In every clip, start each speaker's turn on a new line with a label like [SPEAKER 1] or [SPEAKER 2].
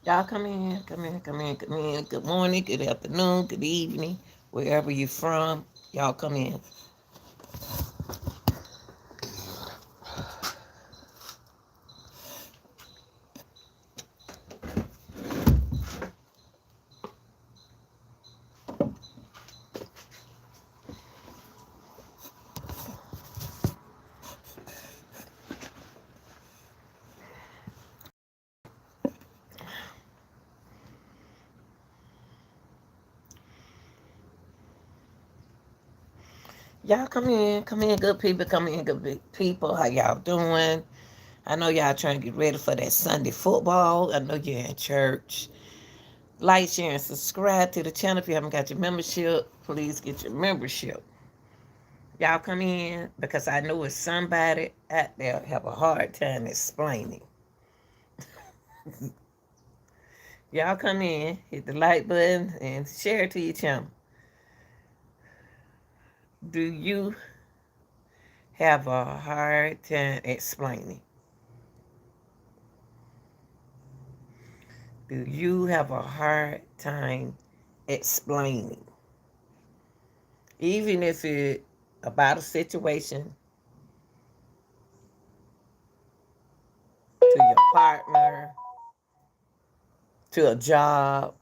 [SPEAKER 1] Y'all come in, come in, come in, come in. Good morning, good afternoon, good evening, wherever you're from. Y'all come in. Y'all come in, good people, come in, good people. How y'all doing? I know y'all trying to get ready for that Sunday football. I know you're in church. Like, share, and subscribe to the channel. If you haven't got your membership, please get your membership. Y'all come in because I know it's somebody out there have a hard time explaining. Y'all come in, hit the like button, and share it to your channel. Do you have a hard time explaining? Do you have a hard time explaining? Even if it's about a situation to your partner, to a job,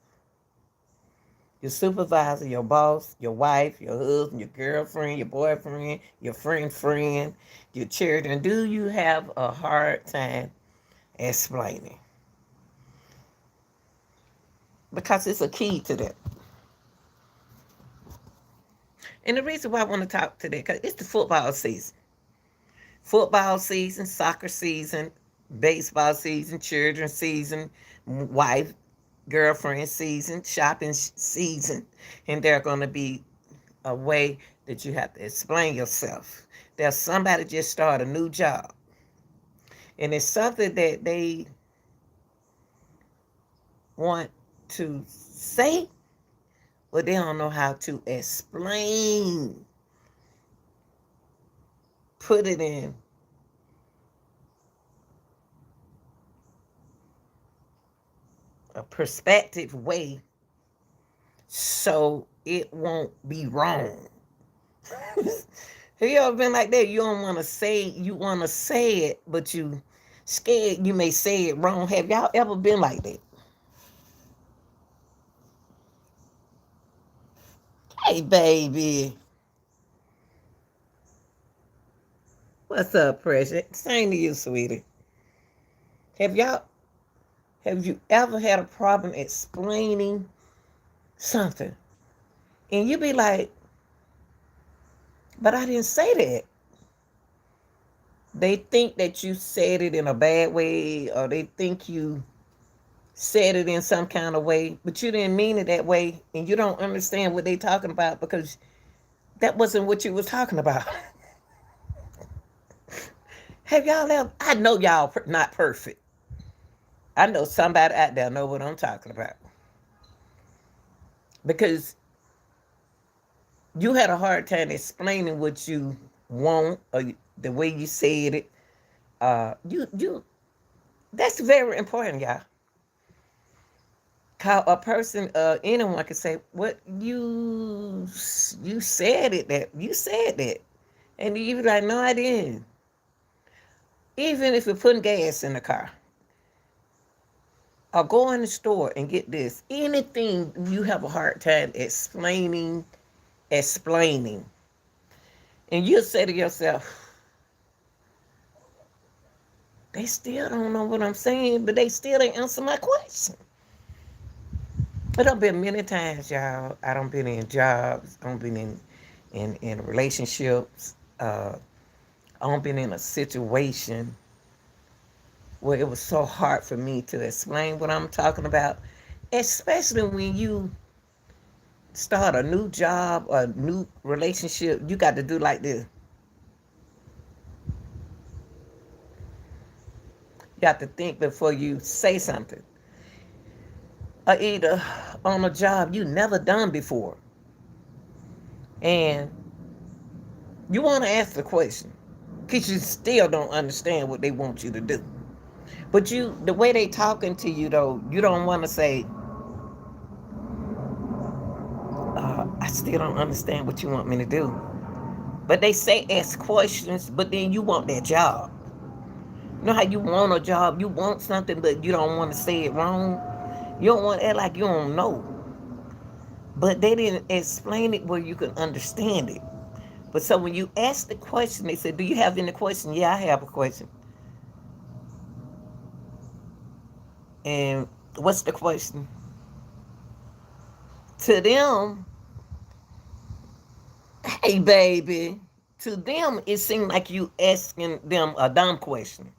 [SPEAKER 1] your supervisor, your boss, your wife, your husband, your girlfriend, your boyfriend, your friend, your children. Do you have a hard time explaining? Because it's a key to that. And the reason why I want to talk to that, because it's the football season. Football season, soccer season, baseball season, children's season, wife, girlfriend season, shopping season. And there are going to be a way that you have to explain yourself. There's somebody just started a new job. And it's something that they want to say, but they don't know how to explain. Put it in a perspective way so it won't be wrong. Have you ever been like that? You don't want to say, you want to say it, but you scared you may say it wrong. Have y'all ever been like that? Hey, baby. What's up, Precious? Same to you, sweetie. Have y'all, have you ever had a problem explaining something? And you be like, but I didn't say that. They think that you said it in a bad way, or they think you said it in some kind of way, but you didn't mean it that way, and you don't understand what they talking about because that wasn't what you was talking about. Have y'all ever? I know y'all not perfect. I know somebody out there know what I'm talking about because you had a hard time explaining what you want or the way you said it. You that's very important, y'all. How a person, anyone can say, "What you said it that you said that," and you be like, "No, I didn't." Even if you're putting gas in the car, or go in the store and get this, anything you have a hard time explaining, and you say to yourself, "They still don't know what I'm saying, but they still ain't answer my question." It done been many times, y'all. I don't been in jobs. I don't been in relationships. I don't been in a situation where it was so hard for me to explain what I'm talking about. Especially when you start a new job or a new relationship, you got to do like this. You have to think before you say something. Or either on a job you never done before, and you want to ask the question because you still don't understand what they want you to do. But the way they talking to you though, you don't want to say, I still don't understand what you want me to do. But they say ask questions, but then you want that job. You know how you want a job, you want something, but you don't want to say it wrong. You don't want to act like you don't know. But they didn't explain it where you can understand it. But so when you ask the question, they said, "Do you have any question?" Yeah, I have a question. And what's the question? To them, hey baby. To them, it seemed like you asking them a dumb question.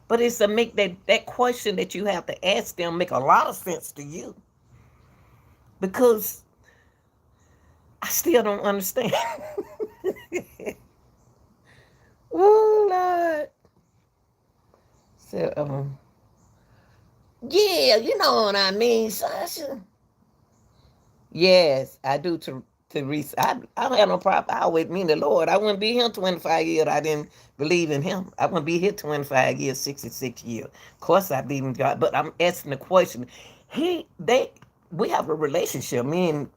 [SPEAKER 1] But it's to make that question that you have to ask them make a lot of sense to you. Because I still don't understand. Oh Lord. So yeah, you know what I mean, Sasha. Yes, I do to reach. I don't have no problem. I always mean the Lord. I wouldn't be here 25 years. I didn't believe in Him. I wouldn't be here 25 years, 66 years. Of course, I believe in God, but I'm asking the question. We have a relationship. Me and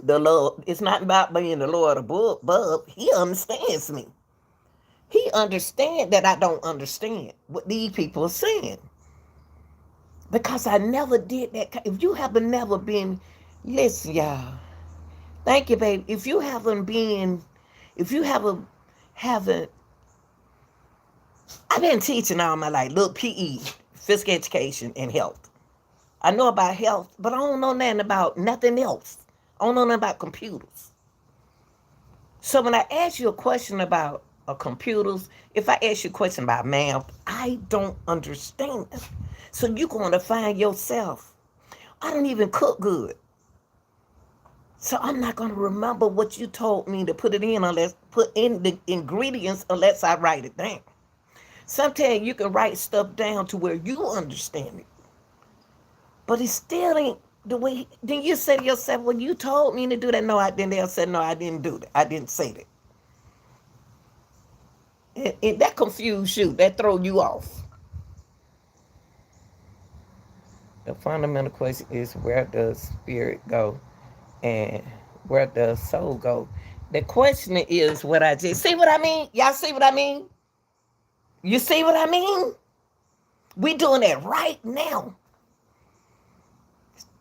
[SPEAKER 1] the Lord. It's not about being the Lord above. He understands me. He understands that I don't understand what these people are saying because I never did that. If you haven't never been, listen, y'all. Thank you, babe. If you haven't, I've been teaching all my life, little PE, physical education, and health. I know about health, but I don't know nothing about nothing else. I don't know nothing about computers. So when I ask you a question about computers, if I ask you a question about math, I don't understand. So you're going to find yourself. I don't even cook good. So I'm not going to remember what you told me to put it in unless put in the ingredients unless I write it down. Sometimes you can write stuff down to where you understand it. But it still ain't the way. Then you say to yourself, well, you told me to do that. No, I didn't. They'll say, no, I didn't do that. I didn't say that. That confuse you. That throw you off. The fundamental question is where does spirit go and where does soul go? The question is what I just see what I mean? Y'all see what I mean? You see what I mean? We doing that right now.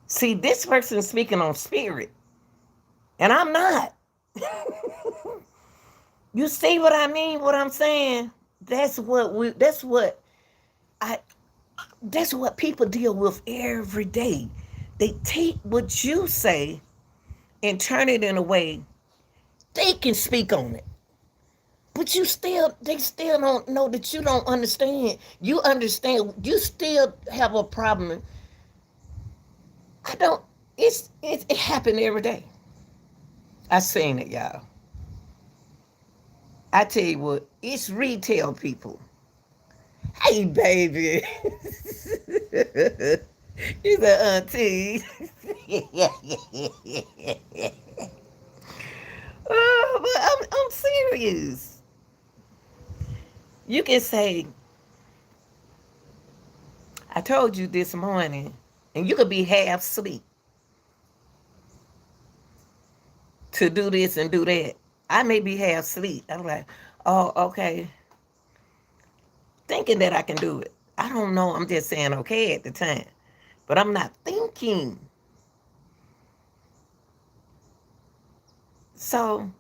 [SPEAKER 1] See, this person is speaking on spirit, and I'm not. You see what I mean? What I'm saying? That's what we. I. That's what people deal with every day. They take what you say and turn it in a way they can speak on it. But they still don't know that you don't understand. You understand. You still have a problem. I don't. It happened every day. I seen it, y'all. I tell you what, it's retail people. Hey, baby. He's an auntie. Oh, but I'm serious. You can say, I told you this morning, and you could be half asleep to do this and do that. I may be half asleep. I'm like, oh, okay. Thinking that I can do it. I don't know. I'm just saying okay at the time. But I'm not thinking. So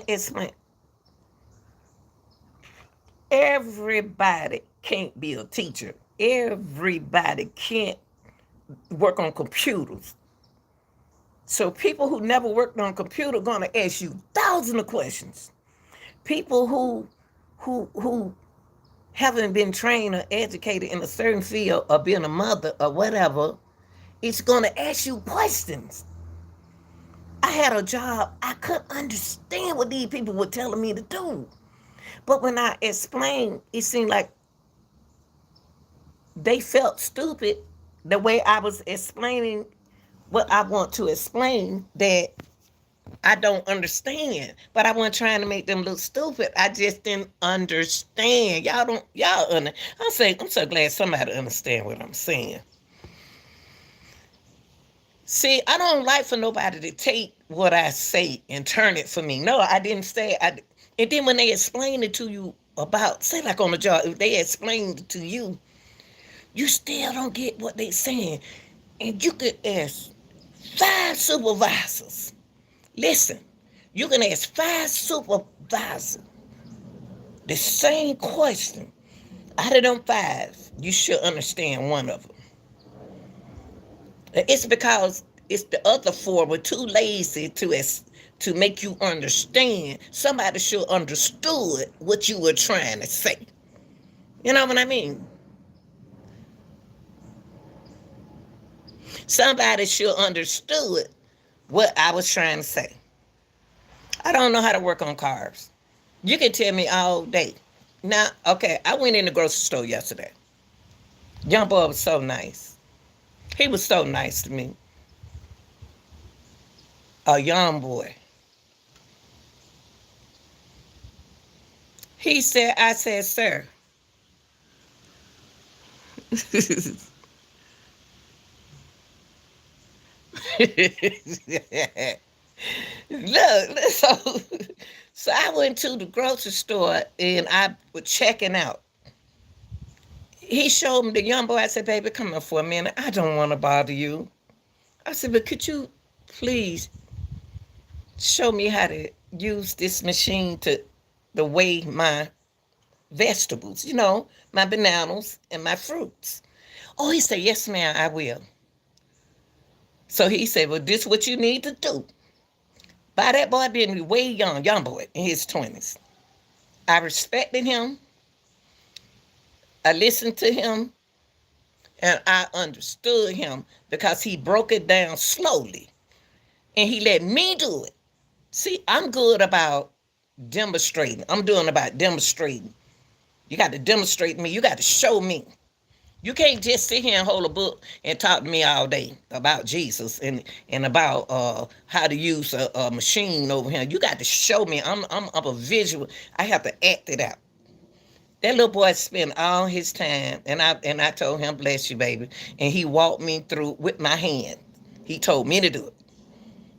[SPEAKER 1] it's like everybody can't be a teacher. Everybody can't work on computers. So people who never worked on a computer are gonna ask you thousands of questions. People who haven't been trained or educated in a certain field or being a mother or whatever, it's gonna ask you questions. I had a job, I couldn't understand what these people were telling me to do. But when I explained, it seemed like they felt stupid the way I was explaining what I want to explain, that I don't understand. But I wasn't trying to make them look stupid. I just didn't understand. Y'all don't, I'm so glad somebody understand what I'm saying. See, I don't like for nobody to take what I say and turn it for me. No, I didn't say and then when they explain it to you about, say like on the job, if they explain it to you, you still don't get what they saying. And you could ask 5 supervisors. Listen, you can ask 5 supervisors the same question. Out of them 5, you should understand one of them. It's because it's the other 4 were too lazy to make you understand. Somebody should understood what you were trying to say. You know what I mean? Somebody should understood what I was trying to say. I don't know how to work on cars. You can tell me all day. Now, okay, I went in the grocery store yesterday. Young boy was so nice. He was so nice to me. A young boy. He said, I said, sir. Look, so I went to the grocery store and I was checking out. He showed me the young boy. I said, baby, come here for a minute. I don't want to bother you. I said, but could you please show me how to use this machine to weigh my vegetables, my bananas and my fruits? Oh, he said, yes, ma'am, I will. So he said, well, this is what you need to do. By that boy being way young boy in his 20s. I respected him. I listened to him. And I understood him because he broke it down slowly. And he let me do it. See, I'm good about demonstrating. I'm doing about demonstrating. You got to demonstrate me. You got to show me. You can't just sit here and hold a book and talk to me all day about Jesus and about how to use a machine over here. You got to show me. I'm a visual. I have to act it out. That little boy spent all his time, and I told him, bless you, baby. And he walked me through with my hand. He told me to do it.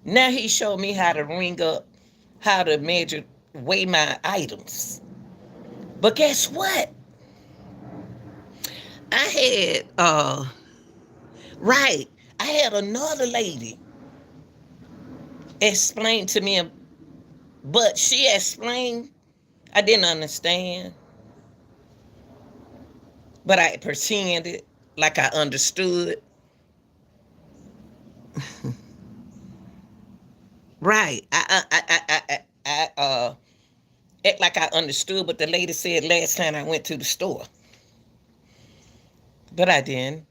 [SPEAKER 1] Now he showed me how to ring up, how to measure, weigh my items. But guess what? I had right. I had another lady explain to me, but she explained. I didn't understand, but I pretended like I understood. Right. I act like I understood what the lady said last time I went to the store, but I didn't.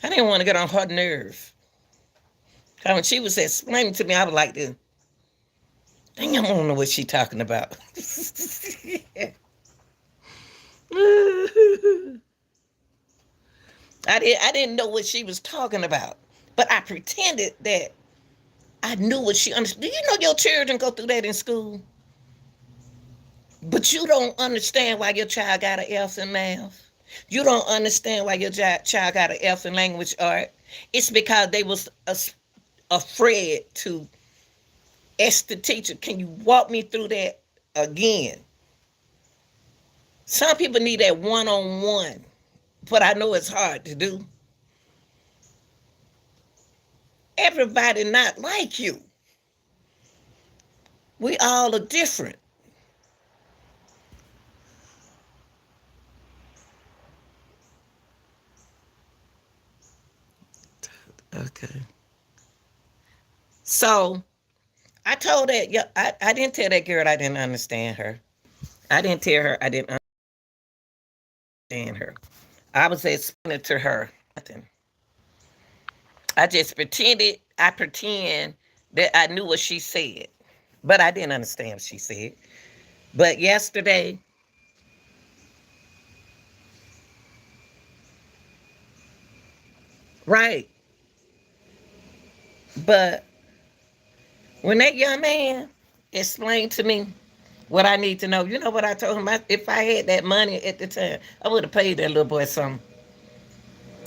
[SPEAKER 1] I didn't want to get on her nerve. Cause when she was explaining to me, I was like, "Dang, I don't know what she talking about." I didn't know what she was talking about, but I pretended that I knew what she understood. Do you know your children go through that in school? But you don't understand why your child got an F in math. You don't understand why your child got an F in language art. It's because they was afraid to ask the teacher, can you walk me through that again? Some people need that one-on-one, but I know it's hard to do. Everybody not like you. We all are different. Okay. So I told that, yeah, I didn't tell that girl I didn't understand her. I didn't tell her I didn't understand her. I was explaining to her nothing. I just I pretend that I knew what she said, but I didn't understand what she said. But yesterday, right. But When that young man explained to me what I need to know, you know what I told him? If I had that money at the time, I would have paid that little boy something.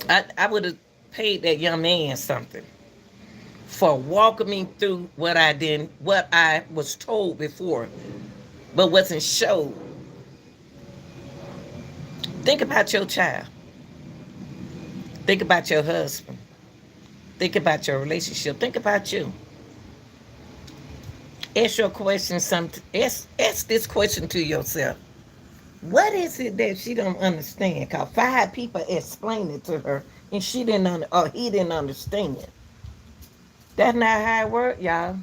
[SPEAKER 1] I would have paid that young man something for walking me through what I was told before, but wasn't showed. Think about your child. Think about your husband. Think about your relationship. Think about you. Ask your question. Ask this question to yourself. What is it that she don't understand? Cause 5 people explained it to her, and or he didn't understand. That's not how it works, y'all.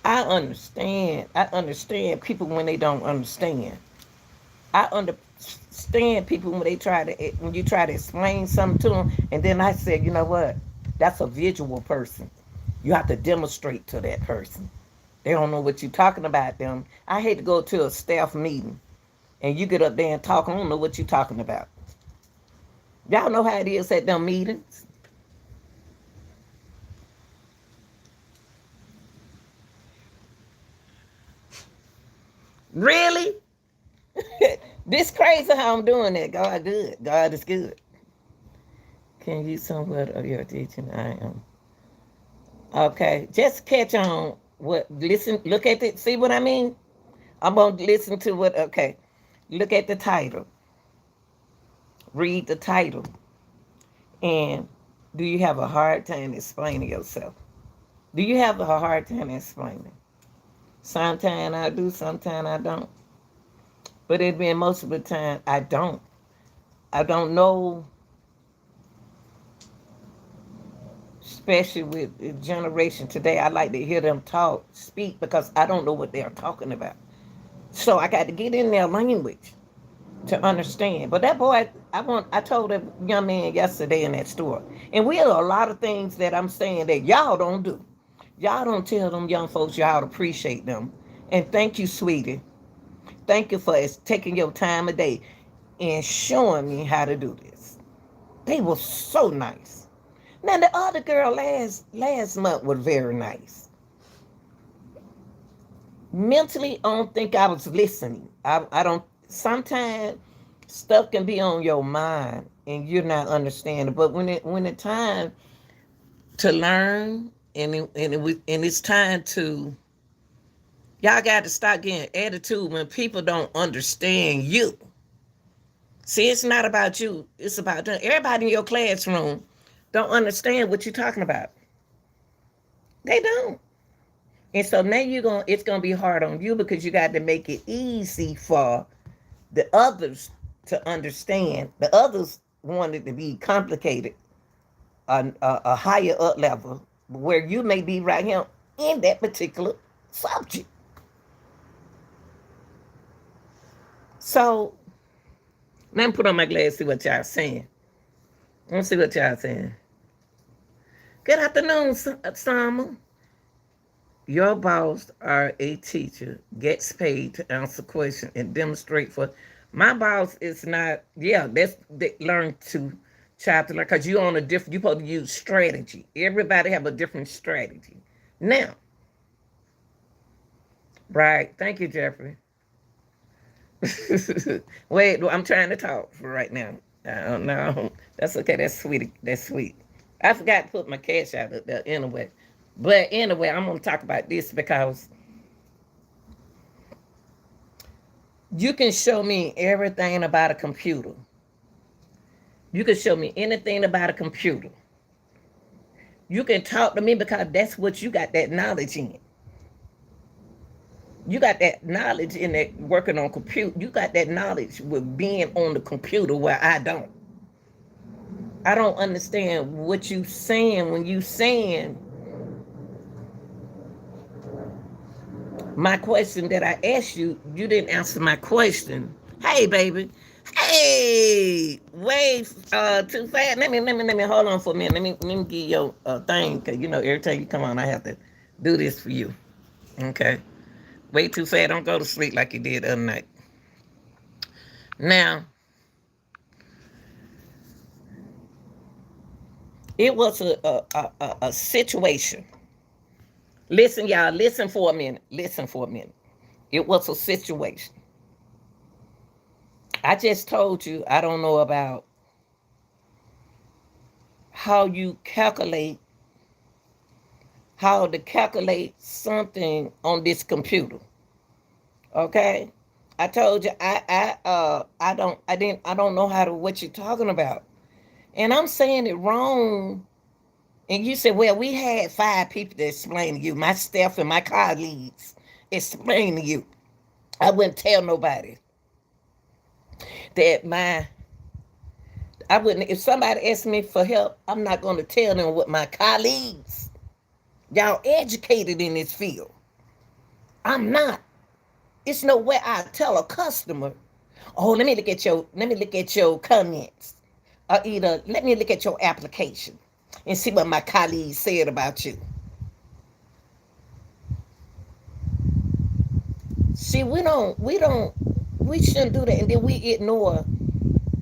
[SPEAKER 1] I understand. I understand people when they don't understand. I understand people when you try to explain something to them, and then I said, you know what? That's a visual person. You have to demonstrate to that person. They don't know what you're talking about them. I hate to go to a staff meeting and you get up there and talk. I don't know what you're talking about. Y'all know how it is at them meetings. Really? This crazy how I'm doing that. God good. God is good. Can you somewhat of your teaching? I am. Okay. Just catch on listen, look at it, see what I mean? I'm gonna listen to what okay. Look at the title. Read the title. And do you have a hard time explaining yourself? Do you have a hard time explaining? Sometimes I do, sometimes I don't. But it been most of the time I don't. I don't know, especially with the generation today. I like to hear them speak because I don't know what they're talking about. So I got to get in their language to understand. But that boy, I told a young man yesterday in that store, and we have a lot of things that I'm saying that y'all don't do. Y'all don't tell them young folks y'all appreciate them. And thank you, sweetie. Thank you for taking your time a day and showing me how to do this. They were so nice. Now the other girl last month was very nice. Mentally, I don't think I was listening. I don't. Sometimes stuff can be on your mind and you're not understanding. But when it's time to learn and it's time to y'all got to start getting attitude when people don't understand you. See, it's not about you. It's about them. Everybody in your classroom don't understand what you're talking about. They don't. And so now it's gonna be hard on you because you got to make it easy for the others to understand. The others want it to be complicated, a higher up level, where you may be right here in that particular subject. So let me put on my glasses, see what y'all saying. Let's see what y'all saying. Good afternoon, Summer. Your boss or a teacher gets paid to answer questions and demonstrate for. My boss is not. Yeah, they learn to try to learn because you on a different. You supposed to use strategy. Everybody have a different strategy. Now, right? Thank you, Jeffrey. Wait, I'm trying to talk for right now. I don't know. That's okay. That's sweet. That's sweet. I forgot to put my cash out up there anyway. But anyway, I'm going to talk about this because you can show me everything about a computer. You can show me anything about a computer. You can talk to me because that's what you got that knowledge in. You got that knowledge in that working on computer. You got that knowledge with being on the computer where I don't. I don't understand what you saying when you saying my question that I asked you. You didn't answer my question. Hey, baby. Hey, wait, too fast. Let me hold on for a minute. Let me give you a thing, cause you know every time you come on, I have to do this for you. Okay. Way too fast. Don't go to sleep like you did the other night. Now, It was a situation. Listen, y'all, listen for a minute. Listen for a minute. It was a situation. I just told you I don't know about how you calculate, how to calculate something on this computer. Okay? I told you I don't know how to what you're talking about. And I'm saying it wrong. And you said, well, we had 5 people to explain to you, my staff and my colleagues explain to you. I wouldn't tell nobody that I wouldn't, if somebody asked me for help, I'm not going to tell them what my colleagues, y'all educated in this field. I'm not. It's no way I tell a customer, oh, let me look at your comments. Or either let me look at your application and see what my colleagues said about you. See, we shouldn't do that, and then we ignore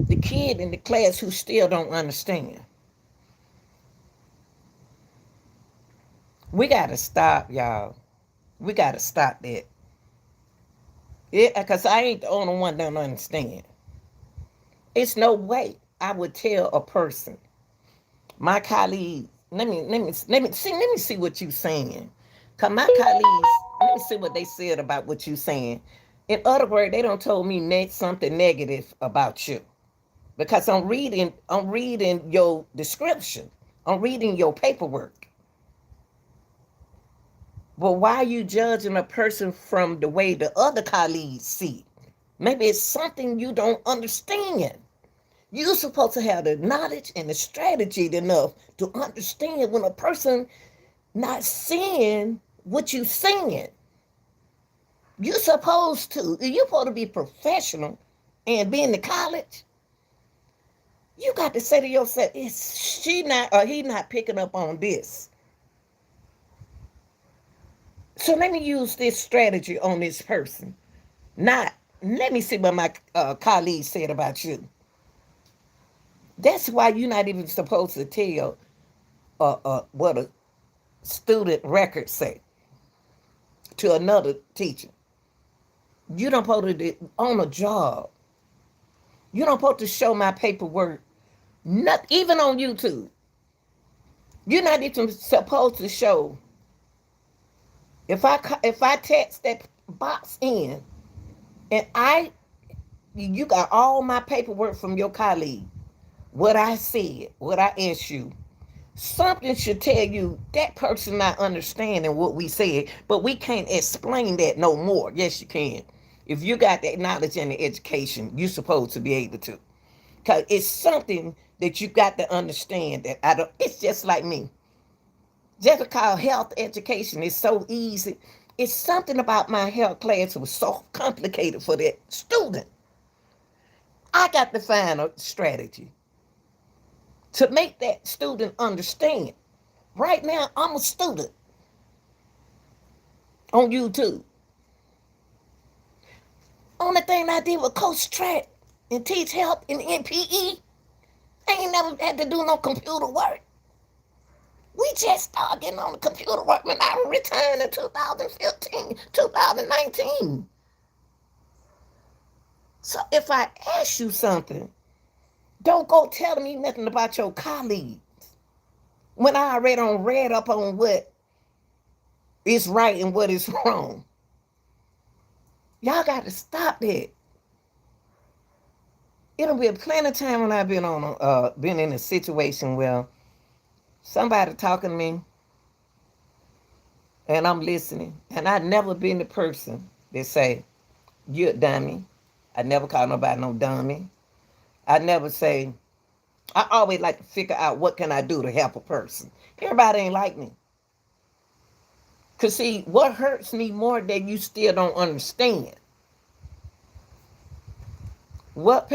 [SPEAKER 1] the kid in the class who still don't understand. We gotta stop, y'all. We gotta stop that. Yeah, because I ain't the only one that don't understand. It's no way I would tell a person, my colleague, let me see what you saying. Cause my colleagues, let me see what they said about what you saying. In other words, they don't told me something negative about you. Because I'm reading your description. I'm reading your paperwork. But why are you judging a person from the way the other colleagues see? Maybe it's something you don't understand. You're supposed to have the knowledge and the strategy enough to understand when a person not seeing what you seeing. You're supposed to be professional and be in the college. You got to say to yourself, is she not or he not picking up on this? So let me use this strategy on this person. Not let me see what my colleagues said about you. That's why you're not even supposed to tell what a student record say to another teacher. You don't supposed to on a job. You don't supposed to show my paperwork. Not even on YouTube. You're not even supposed to show. If I text that box in and you got all my paperwork from your colleague, what I said, what I asked you, something should tell you that person not understanding what we said, but we can't explain that no more. Yes, you can. If you got that knowledge and the education, you're supposed to be able to. Because it's something that you got to understand that I don't, it's just like me. Just because health education is so easy, it's something about my health class that was so complicated for that student. I got to find a strategy to make that student understand. Right now, I'm a student on YouTube. Only thing I did was coach track and teach health in NPE. I ain't never had to do no computer work. We just started getting on the computer work when I returned in 2015, 2019. So if I ask you something, don't go telling me nothing about your colleagues when I already done read up on what is right and what is wrong. Y'all got to stop that. It'll be a plenty of time when I've been in a situation where somebody talking to me and I'm listening, and I never been the person that say, you're a dummy. I never call nobody no dummy. I never say, I always like to figure out what can I do to help a person. Everybody ain't like me. Cause see, what hurts me more that you still don't understand. What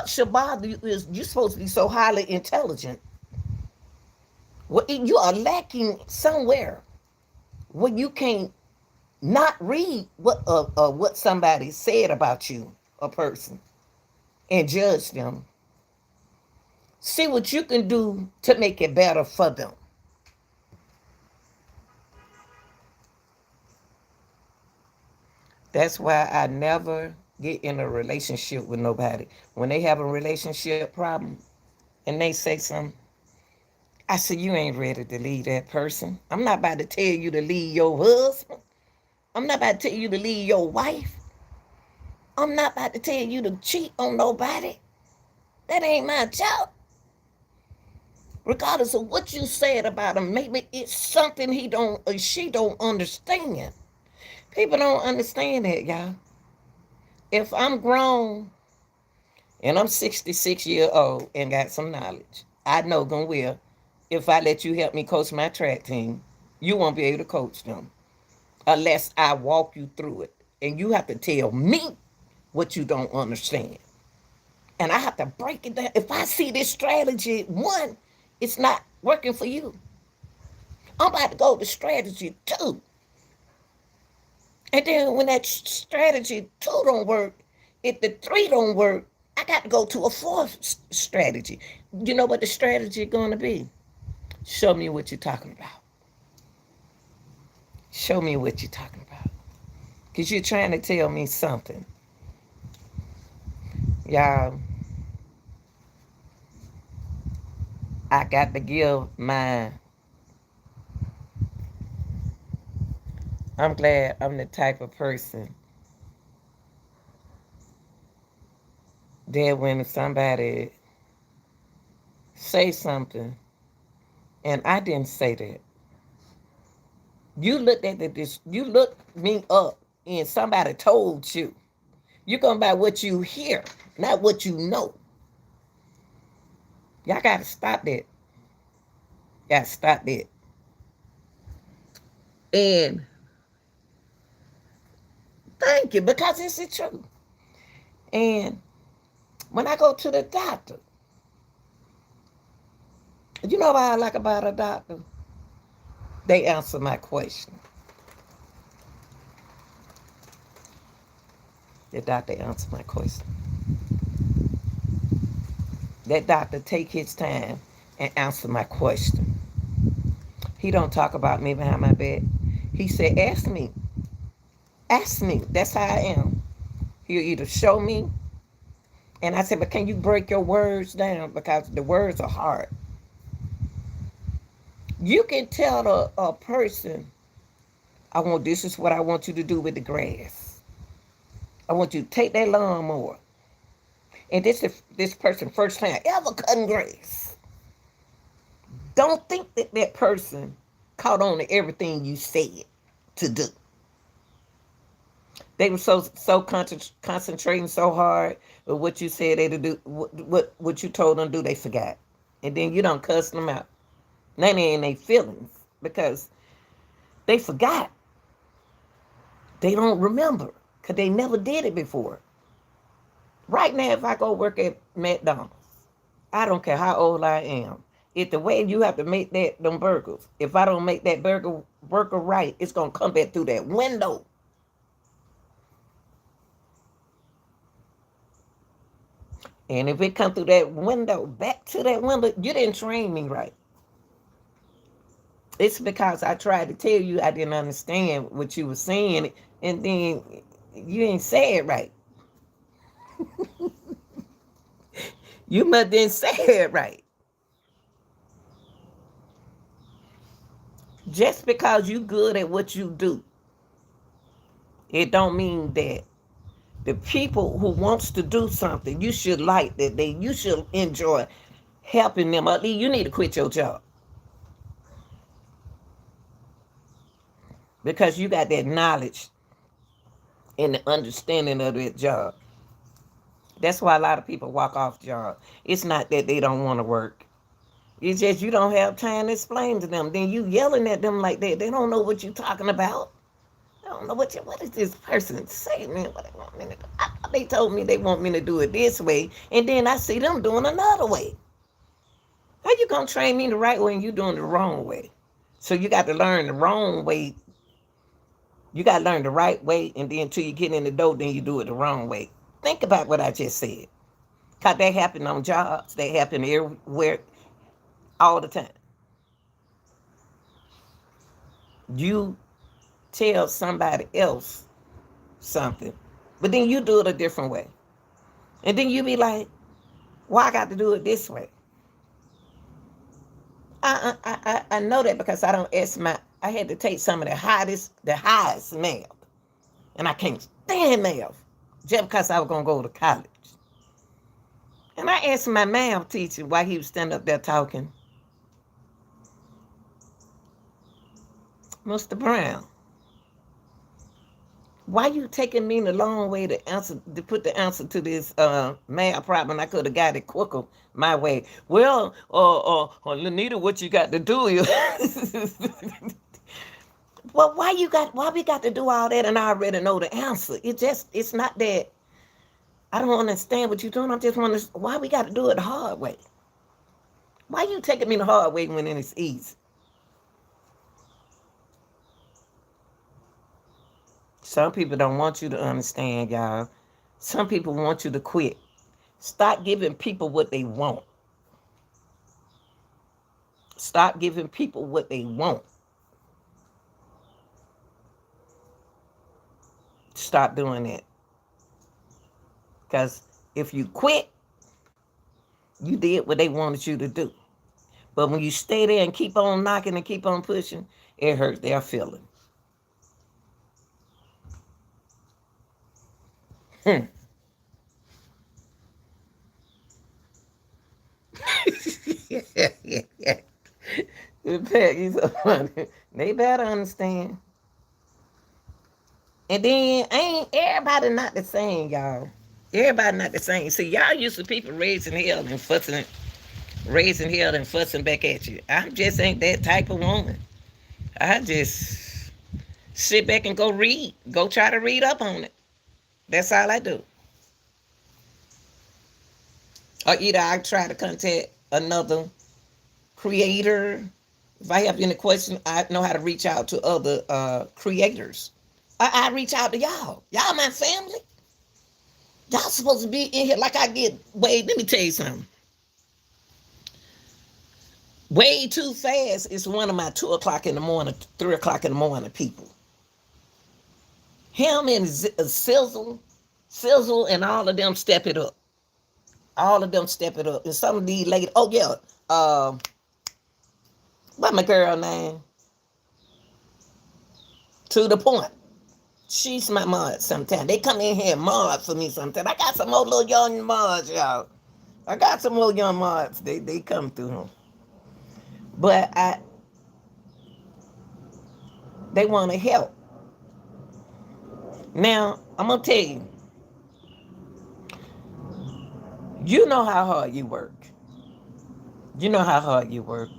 [SPEAKER 1] should bother you is you're supposed to be so highly intelligent. What you are lacking somewhere where you can't not read what somebody said about you, a person, and judge them. See what you can do to make it better for them. That's why I never get in a relationship with nobody. When they have a relationship problem and they say something, I say, you ain't ready to leave that person. I'm not about to tell you to leave your husband. I'm not about to tell you to leave your wife. I'm not about to tell you to cheat on nobody. That ain't my job. Regardless of what you said about him, maybe it's something he don't or she don't understand. People don't understand that, y'all. If I'm grown and I'm 66 years old and got some knowledge, I know gonna well, if I let you help me coach my track team, you won't be able to coach them unless I walk you through it. And you have to tell me what you don't understand. And I have to break it down. If I see this strategy, one, it's not working for you. I'm about to go to strategy two. And then when that strategy two don't work, if the three don't work, I got to go to a fourth strategy. You know what the strategy going to be? Show me what you're talking about. Show me what you're talking about. Because you're trying to tell me something. Y'all, I got to give mine. I'm glad I'm the type of person that when somebody say something and I didn't say that, you looked at this, you looked me up and somebody told you. You're going by what you hear, not what you know. Y'all got to stop that. Got to stop that. And thank you, because it's the truth. And when I go to the doctor, you know what I like about a doctor? They answer my question. The doctor answer my question. That doctor take his time and answer my question. He don't talk about me behind my back. He said, ask me. Ask me. That's how I am. He'll either show me, and I said, but can you break your words down? Because the words are hard. You can tell a person, this is what I want you to do with the grass. I want you to take that lawnmower. And this person first time ever cutting grass. Don't think that that person caught on to everything you said to do. They were so concentrating so hard with what you said they to do, what you told them to do, they forgot. And then you don't cuss them out. Now they in their feelings because they forgot. They don't remember because they never did it before. Right now, if I go work at McDonald's, I don't care how old I am. If the way you have to make them burgers, if I don't make that burger right, it's gonna come back through that window. And if it come through that window, back to that window, you didn't train me right. It's because I tried to tell you I didn't understand what you were saying, and then you ain't say it right. You must didn't say it right. Just because you good at what you do, it don't mean that the people who wants to do something, you should like that. You should enjoy helping them. At least you need to quit your job. Because you got that knowledge and the understanding of that job. That's why a lot of people walk off job. It's not that they don't want to work. It's just you don't have time to explain to them. Then you yelling at them like that. They don't know what you're talking about. I don't know what is this person saying, man? What they want me to do? They told me they want me to do it this way, and then I see them doing another way. How you gonna train me the right way and you doing the wrong way? So you got to learn the wrong way. You got to learn the right way, and then until you get in the door, then you do it the wrong way. Think about what I just said. Because they happen on jobs. They happen everywhere all the time. You tell somebody else something, but then you do it a different way. And then you be like, why I got to do it this way? I know that because I don't ask I had to take some of the highest math. And I can't stand math just because I was going to go to college. And I asked my math teacher while he was standing up there talking, Mr. Brown, why you taking me the long way to put the answer to this math problem? I could have got it quicker my way. Well, Lanita, what you got to do is well, why we got to do all that and I already know the answer? It's not that I don't understand what you're doing. I just want to, why we got to do it the hard way? Why you taking me the hard way when it's easy? Some people don't want you to understand, y'all. Some people want you to quit. Stop giving people what they want. Stop giving people what they want. Stop doing that. Because if you quit, you did what they wanted you to do. But when you stay there and keep on knocking and keep on pushing, it hurts their feeling. Yeah. You so funny. They better understand. And then ain't everybody not the same, y'all. Everybody not the same. See, y'all used to people raising hell and fussing back at you. I just ain't that type of woman. I just sit back and go read. Go try to read up on it. That's all I do. Or either I try to contact another creator. If I have any question, I know how to reach out to other creators. I reach out to y'all. Y'all my family. Y'all supposed to be in here like I get. Wait, let me tell you something. Way Too Fast is one of my 2 o'clock in the morning, 3 o'clock in the morning people. Him and Sizzle and all of them step it up. All of them step it up. And some of these ladies, oh yeah, what my girl name? To the Point. She's my mod sometimes. They come in here and mod for me sometimes. I got some more little young mods, y'all. I got some more young mods. They come through them. But they want to help. Now, I'm going to tell you. You know how hard you work. You know how hard you work.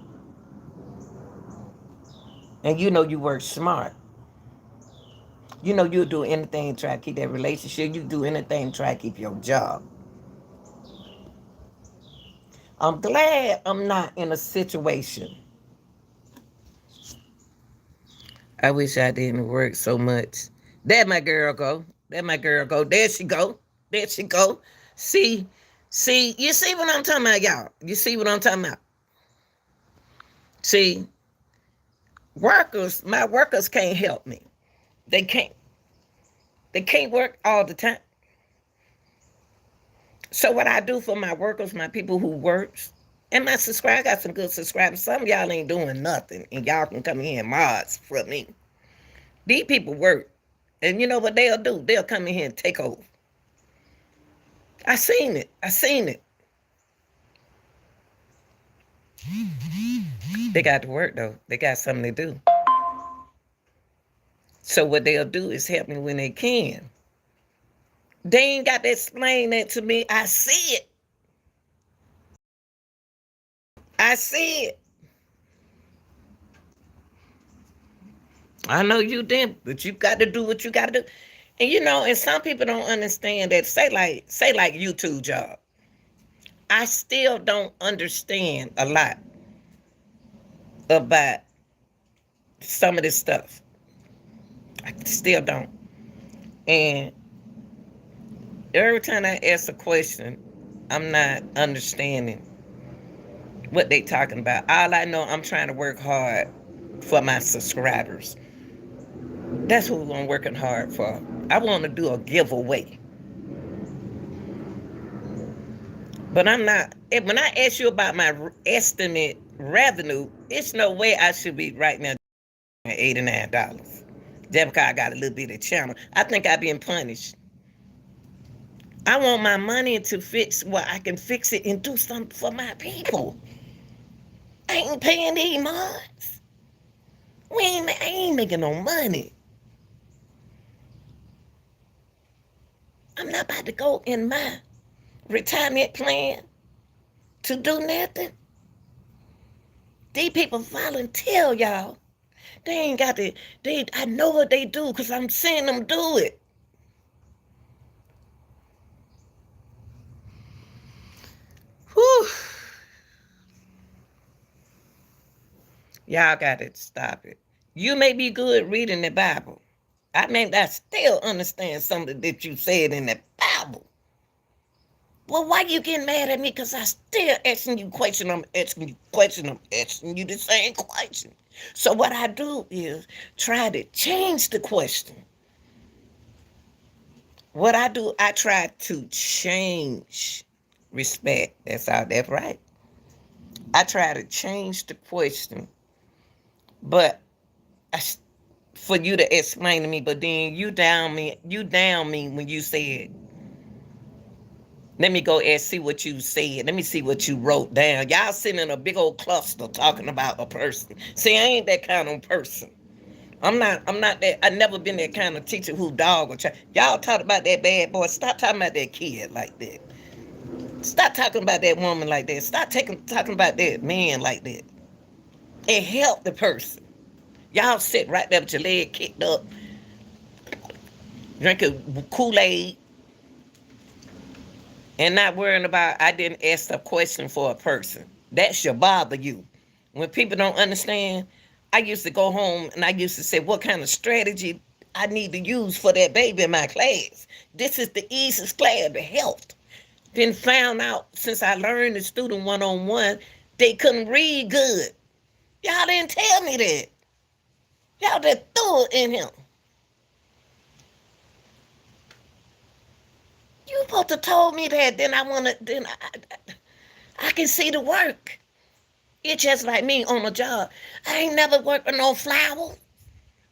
[SPEAKER 1] And you know you work smart. You know you'll do anything to try to keep that relationship. You do anything to try to keep your job. I'm glad I'm not in a situation. I wish I didn't work so much. There my girl go. There my girl go. There she go. There she go. See, you see what I'm talking about, y'all? You see what I'm talking about? See, my workers can't help me. They can't. They can't work all the time. So what I do for my workers, my people who works, and my subscribers, I got some good subscribers. Some of y'all ain't doing nothing, and y'all can come in here and mods for me. These people work. And you know what they'll do? They'll come in here and take over. I seen it. They got to work, though. They got something to do. So what they'll do is help me when they can. They ain't got to explain that to me. I see it. I know you didn't, but you got to do what you got to do. And you know, and some people don't understand that. Say like YouTube job. I still don't understand a lot about some of this stuff. I still don't. And every time I ask a question, I'm not understanding what they talking about. All I know, I'm trying to work hard for my subscribers. That's who I'm working hard for. I want to do a giveaway. But I'm not. When I ask you about my estimate revenue, it's no way I should be right now at $89. Just because I got a little bit of channel. I think I've been punished. I want my money to fix what I can fix it and do something for my people. I ain't paying these months. I ain't making no money. I'm not about to go in my retirement plan to do nothing. These people volunteer, y'all. They ain't got to, I know what they do because I'm seeing them do it. Whew. Y'all got to stop it. You may be good reading the Bible. I may not still understand something that you said in the Bible. Well, why you getting mad at me? Because I still asking you question. I'm asking you question. I'm asking you the same question. So what I do is try to change the question. What I do, I try to change respect. That's right. I try to change the question, but for you to explain to me, but then you down me when you said, let me go and see what you said. Let me see what you wrote down. Y'all sitting in a big old cluster talking about a person. See, I ain't that kind of person. I'm not that. I never been that kind of teacher who dog or child. Y'all talk about that bad boy. Stop talking about that kid like that. Stop talking about that woman like that. Stop talking about that man like that. And help the person. Y'all sit right there with your leg kicked up, drinking Kool-Aid, and not worrying about I didn't ask a question for a person. That should bother you. When people don't understand, I used to go home and I used to say, what kind of strategy I need to use for that baby in my class? This is the easiest class to help. Then found out since I learned the student one-on-one, they couldn't read good. Y'all didn't tell me that. Y'all just threw it in him. You supposed to told me that. Then I can see the work. It's just like me on a job. I ain't never worked with no flower.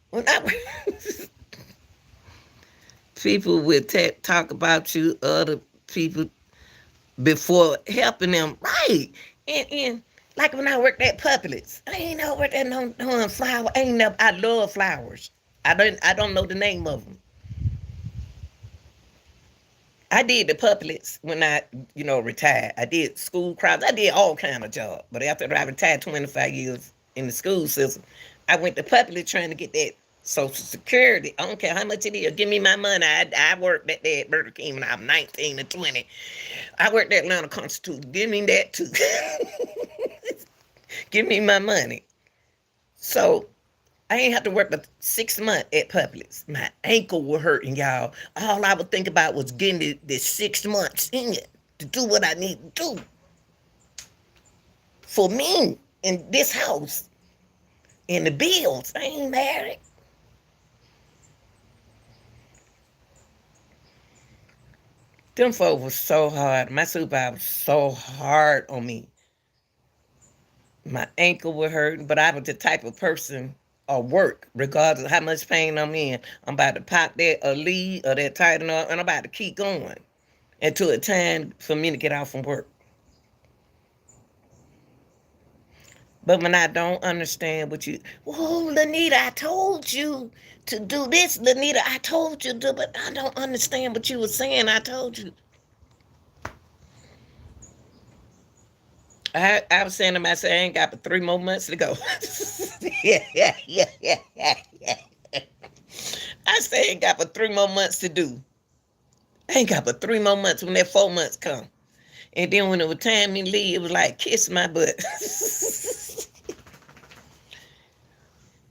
[SPEAKER 1] When people will talk about you, other people, before helping them, right? And like when I worked at Publix, I ain't never worked at no flower. I love flowers. I don't know the name of them. I did the Publix when I, retired. I did school crowds. I did all kind of jobs. But after I retired 25 years in the school system, I went to Publix trying to get that Social Security. I don't care how much it is. Give me my money. I worked at that Burger King when I was 19 and 20. I worked at Atlanta Constitution. Give me that too. Give me my money. So I ain't have to work but 6 months at Publix. My ankle was hurting, y'all. All I would think about was getting the 6 months in it to do what I need to do. For me, in this house, in the bills, I ain't married. Them folks was so hard. My supervisor was so hard on me. My ankle was hurting, but I was the type of person or work, regardless of how much pain I'm in. I'm about to pop that or lead or that tighten up, and I'm about to keep going until it's time for me to get off from work. But when I don't understand Lanita, I told you to do this. Lanita, I told you to, but I don't understand what you were saying. I told you. I was saying to myself, I ain't got but 3 more months to go. Yeah. I say I ain't got but 3 more months to do. I ain't got but 3 more months when that 4 months come. And then when it was time to leave, it was like, kiss my butt.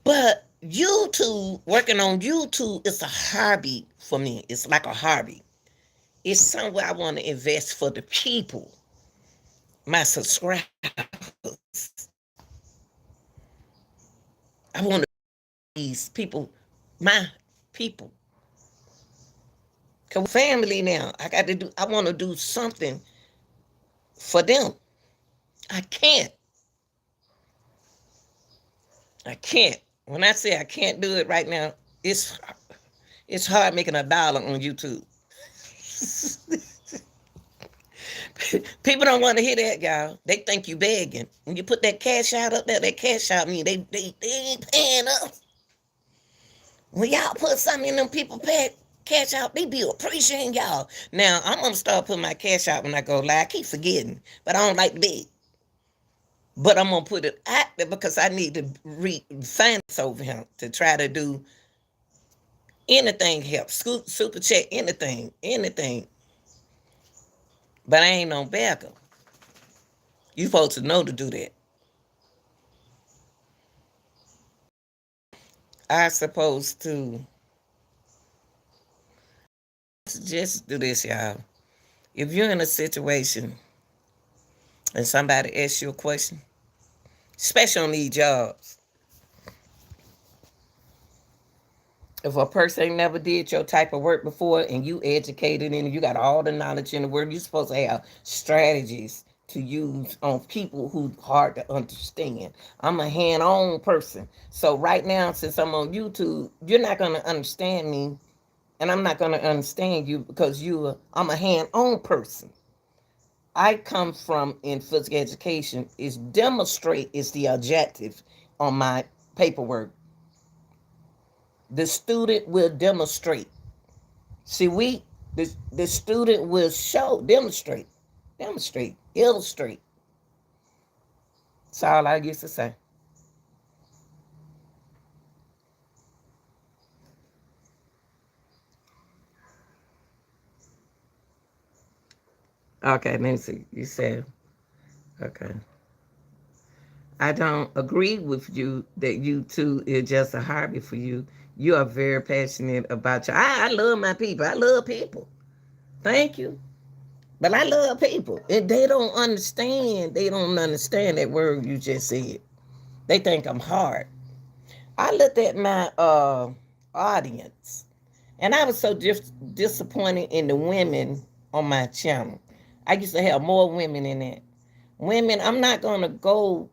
[SPEAKER 1] But YouTube, working on YouTube is a hobby for me. It's like a hobby. It's somewhere I want to invest for the people, my subscribers. I want these people, my people. Cause family now. I want to do something for them. I can't. I can't. When I say I can't do it right now, it's hard making $1 on YouTube. People don't want to hear that, y'all. They think you begging. When you put that cash out up there, that cash out mean they ain't paying us. When y'all put something in them people pay cash out, they be appreciating y'all. Now I'm gonna start putting my cash out when I go live. I keep forgetting, but I don't like to beg. But I'm gonna put it out there because I need to finance over him to try to do anything help. Super check, anything. But I ain't no beggar. You supposed to know to do that. I supposed to just do this, y'all. If you're in a situation and somebody asks you a question, especially on these jobs, if a person ain't never did your type of work before and you educated and you got all the knowledge in the world, you're supposed to have strategies to use on people who hard to understand. I'm a hand-on person. So right now, since I'm on YouTube, you're not gonna understand me and I'm not gonna understand you because I'm a hand-on person. I come from in physical education is demonstrate is the objective on my paperwork. The student will demonstrate. See, the student will demonstrate, illustrate. That's all I used to say. Okay, let me see. You said, okay. I don't agree with you that YouTube is just a hobby for you. You are very passionate about your. I love my people. I love people. Thank you. But I love people. And they don't understand. They don't understand that word you just said. They think I'm hard. I looked at my audience and I was so disappointed in the women on my channel. I used to have more women in it. Women, I'm not going to go.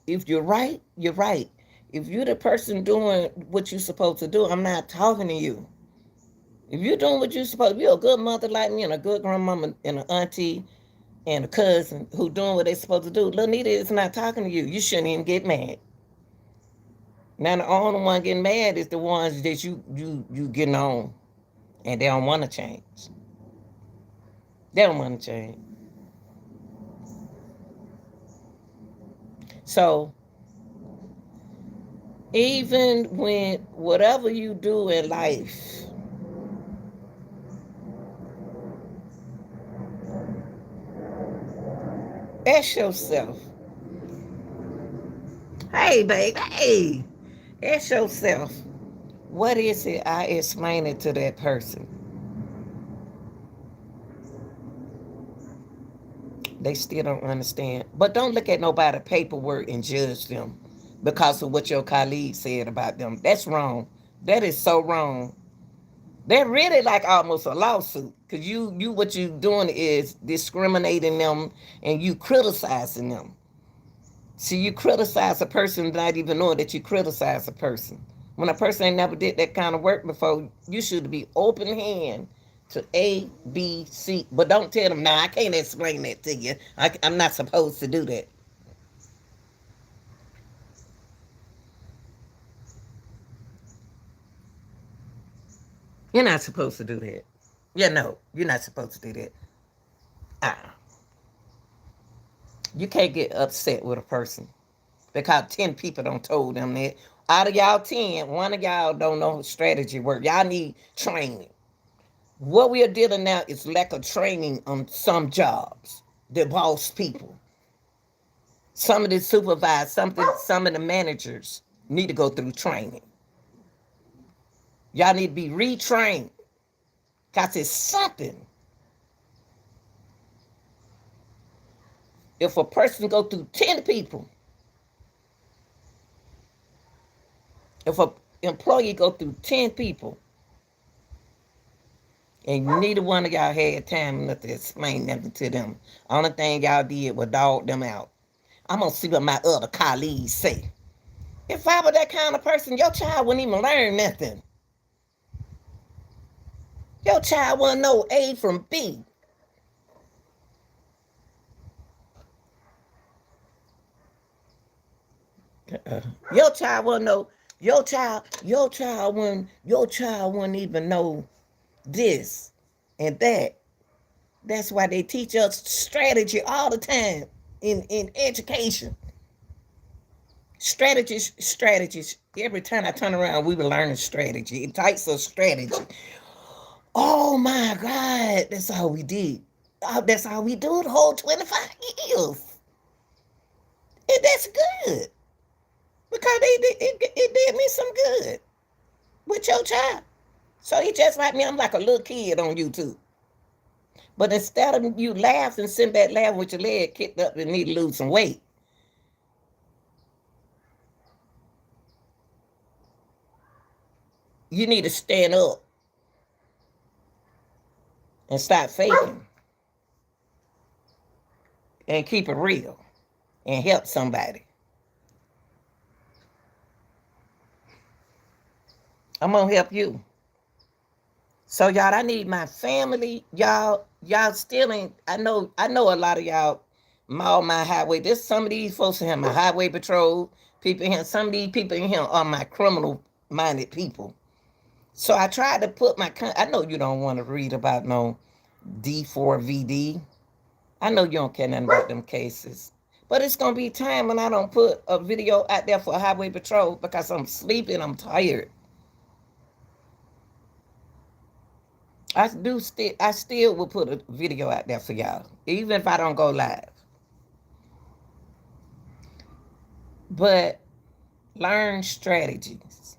[SPEAKER 1] If you're right, you're right. If you're the person doing what you're supposed to do, I'm not talking to you. If you're doing what you're supposed to, be a good mother like me and a good grandmama and an auntie and a cousin who doing what they're supposed to do, Lil Nita is not talking to you. You shouldn't even get mad. Now the only one getting mad is the ones that you getting on and they don't want to change. They don't want to change. So even when whatever you do in life, ask yourself, hey baby, hey, ask yourself, what is it I explain it to that person? They still don't understand. But don't look at nobody's paperwork and judge them because of what your colleague said about them. That's wrong. That is so wrong. They're really like almost a lawsuit because you what you doing is discriminating them and you criticizing them. See, you criticize a person not even knowing that you criticize a person. When a person ain't never did that kind of work before, you should be open hand to A, B, C. But don't tell them, I can't explain that to you. I'm not supposed to do that. You're not supposed to do that. Yeah, no, you're not supposed to do that. Uh-uh. You can't get upset with a person because 10 people don't told them that. Out of y'all 10, one of y'all don't know strategy work. Y'all need training. What we are dealing now is lack of training on some jobs. The boss people. Some of the supervisors, some of the managers need to go through training. Y'all need to be retrained. Because it's something. If a person go through 10 people, if an employee go through 10 people, and neither one of y'all had time enough to explain nothing to them, only thing y'all did was dog them out. I'm going to see what my other colleagues say. If I were that kind of person, your child wouldn't even learn nothing. Your child wouldn't know A from B. Your child wouldn't know. Your child wouldn't even know this and that. That's why they teach us strategy all the time in education. Strategies. Every time I turn around, we were learning strategy. Types of strategy. Oh my God, that's all we did. That's all we do the whole 25 years. And that's good. Because it did me some good with your child. So he just like me, I'm like a little kid on YouTube. But instead of you laughing, sitting back laughing with your leg kicked up and need to lose some weight, you need to stand up and stop faking and keep it real and help somebody. I'm gonna help you. So y'all, I need my family. Y'all still ain't. I know a lot of y'all maul my highway. There's some of these folks in here, my highway patrol people in here. Some of these people in here are my criminal minded people. So I tried to put my. I know you don't want to read about no D4VD. I know you don't care nothing about them cases. But it's gonna be time when I don't put a video out there for highway patrol because I'm sleeping. I'm tired. I still will put a video out there for y'all, even if I don't go live. But learn strategies,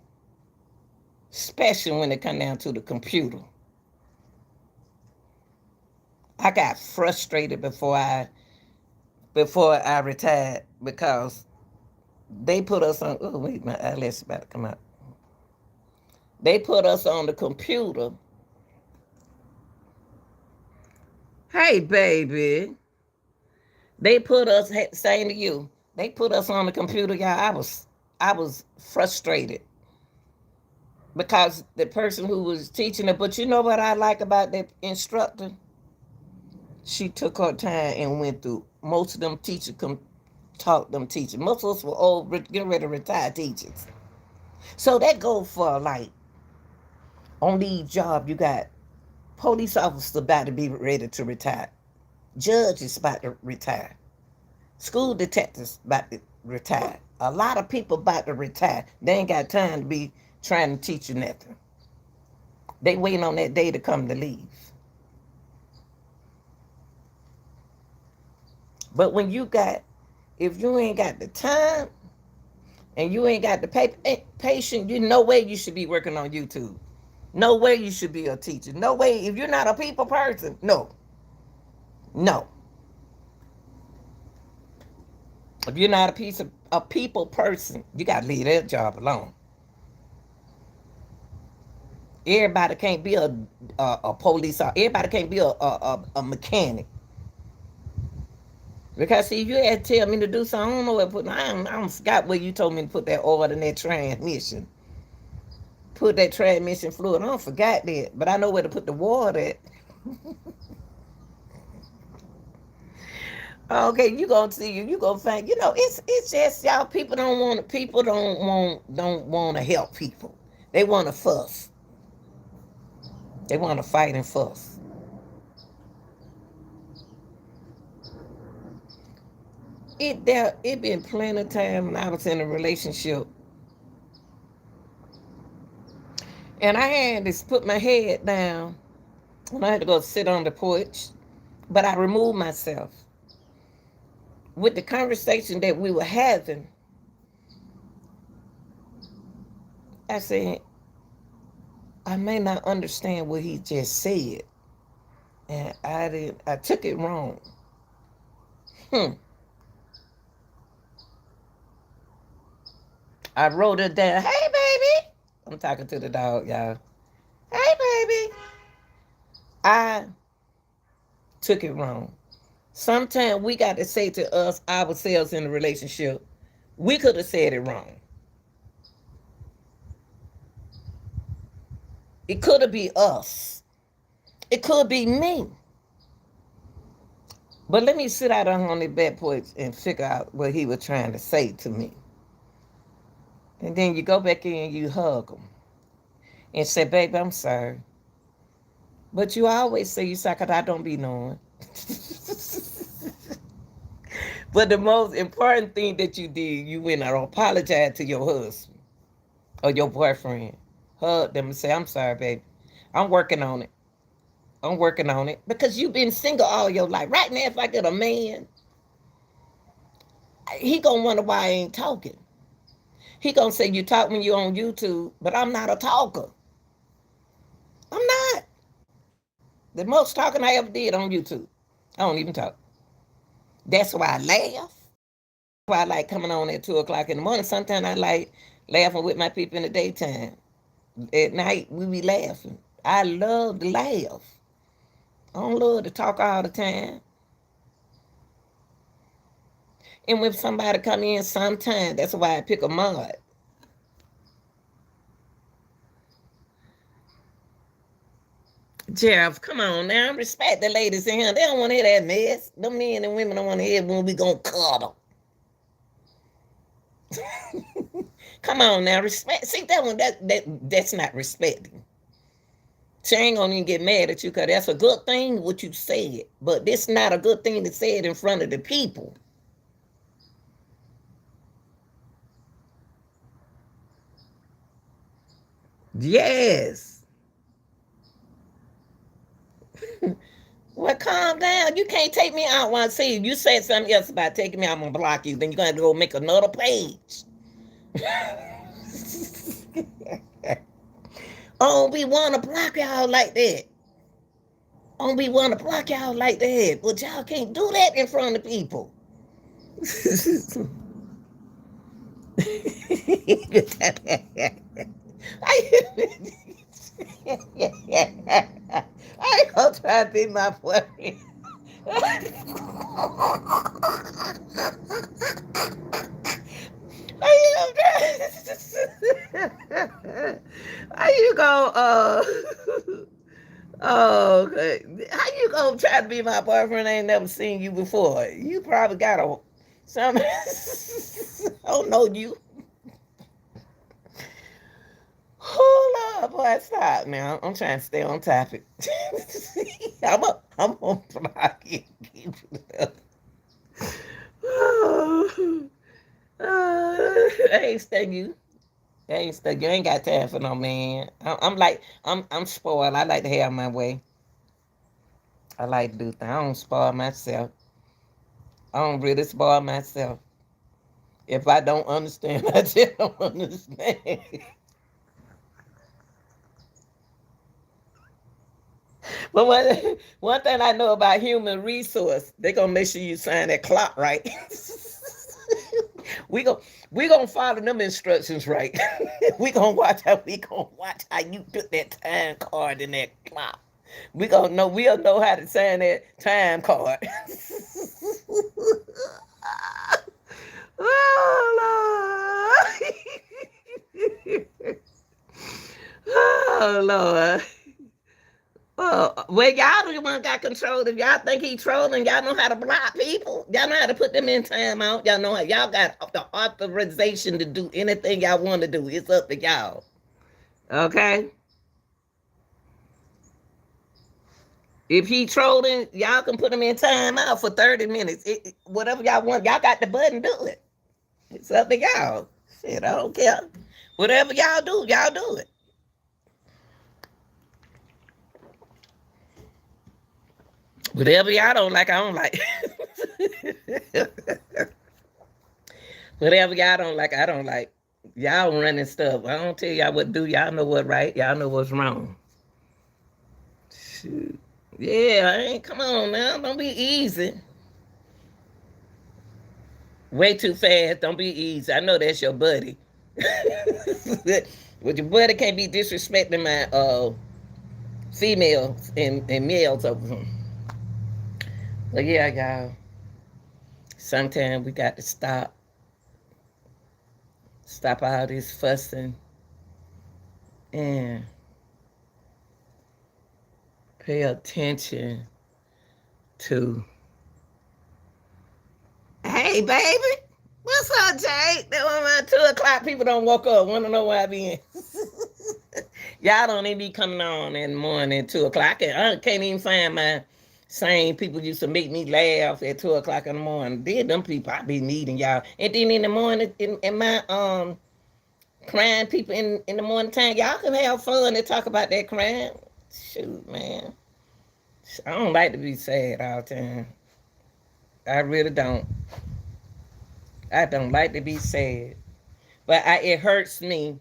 [SPEAKER 1] especially when it comes down to the computer. I got frustrated before I retired because they put us on. Oh wait, my eyelash about to come out. They put us on the computer. Hey, baby. They put us, saying to you, they put us on the computer, y'all. I was frustrated because the person who was teaching it, but you know what I like about that instructor? She took her time and went through. Most of them teachers taught them teaching. Most of us were old, getting ready to retire teachers. So that goes for like, on these jobs, you got police officers about to be ready to retire. Judges about to retire. School detectives about to retire. A lot of people about to retire. They ain't got time to be trying to teach you nothing. They waiting on that day to come to leave. But when if you ain't got the time and you ain't got the patience, you no way you should be working on YouTube. No way you should be a teacher. No way. If you're not a people person, no. If you're not a people person, you got to leave that job alone. Everybody can't be a police officer. Everybody can't be a mechanic. Because see, you had to tell me to do something. I don't know what to put. I forgot where you told me to put that oil in that transmission. Put that transmission fluid. I don't forgot that, but I know where to put the water at. Okay, you gonna see you gonna find. It's just y'all. People don't want to help people. They want to fuss. They want to fight and fuss. It been plenty of time when I was in a relationship, and I had to put my head down, and I had to go sit on the porch, but I removed myself. With the conversation that we were having, I said, I may not understand what he just said, and I took it wrong. Hmm. I wrote it down. Hey, baby. I'm talking to the dog, y'all. Hey, baby. I took it wrong. Sometimes we got to say to us ourselves in a relationship, we could have said it wrong. It could have been us. It could be me. But let me sit out on the bed porch and figure out what he was trying to say to me. And then you go back in and you hug him and say, baby, I'm sorry. But you always say you sorry because I don't be knowing. But the most important thing that you did, you went and apologized to your husband or your boyfriend. Hug them and say, I'm sorry, baby. I'm working on it. I'm working on it. Because you've been single all your life. Right now, if I get a man, he gonna wonder why I ain't talking. He gonna say you talk when you on YouTube, but I'm not a talker. I'm not. The most talking I ever did on YouTube. I don't even talk. That's why I laugh. Why I like coming on at 2 o'clock in the morning. Sometimes I like laughing with my people in the daytime. At night we be laughing. I love to laugh. I don't love to talk all the time. And when somebody come in sometime, that's why I pick a mod. Jeff, come on now. Respect the ladies in here. They don't want to hear that mess. The men and women don't want to hear when we gonna cuddle. Come on now. Respect. See that one, that's not respecting. She ain't gonna even get mad at you because that's a good thing what you said. But this not a good thing to say it in front of the people. Yes. Well, calm down. You can't take me out while I see you. You said something else about taking me out, I'm gonna block you. Then you're gonna have to go make another page. Oh, we wanna block y'all like that. Oh, we wanna block y'all like that. But y'all can't do that in front of people. I gonna try to be my boyfriend. How you go oh okay. How you gonna try to be my boyfriend? I ain't never seen you before. You probably got a some I don't know you. Hold up, boy, stop now. I'm trying to stay on topic. I'm gonna block you. Keep it up. Oh, I ain't stuck you. I ain't stuck you. I ain't got time for no man. I'm like I'm spoiled. I like to have my way. I like to do things. I don't spoil myself. I don't really spoil myself. If I don't understand, I just don't understand. But one thing I know about human resource, they gonna make sure you sign that clock right. we go we gonna follow them instructions right. We gonna watch how you put that time card in that clock. We'll know how to sign that time card. Oh Lord. Oh Lord. Well, y'all the one got control. If y'all think he trolling, y'all know how to block people. Y'all know how to put them in timeout. Y'all know how y'all got the authorization to do anything y'all want to do. It's up to y'all. Okay? If he trolling, y'all can put him in timeout for 30 minutes. Whatever y'all want, y'all got the button, do it. It's up to y'all. Shit, I don't care. Whatever y'all do it. Whatever y'all don't like, I don't like. Whatever y'all don't like, I don't like. Y'all running stuff. I don't tell y'all what to do. Y'all know what right. Y'all know what's wrong. Shoot. Yeah, come on now. Don't be easy. Way too fast. Don't be easy. I know that's your buddy. But your buddy can't be disrespecting my females and males over him. But yeah, y'all. Sometimes we got to stop all this fussing and pay attention to. Hey, baby. What's up, Jake? That was my 2 o'clock. People don't woke up. Want to know why I be in. Y'all don't even be coming on in the morning at 2 o'clock. I can't even find my same people used to make me laugh at 2 o'clock in the morning. Did them people I be needing y'all. And then in the morning, in my crying people in the morning time, y'all can have fun and talk about that crime. Shoot, man. I don't like to be sad all the time. I really don't. I don't like to be sad. But it hurts me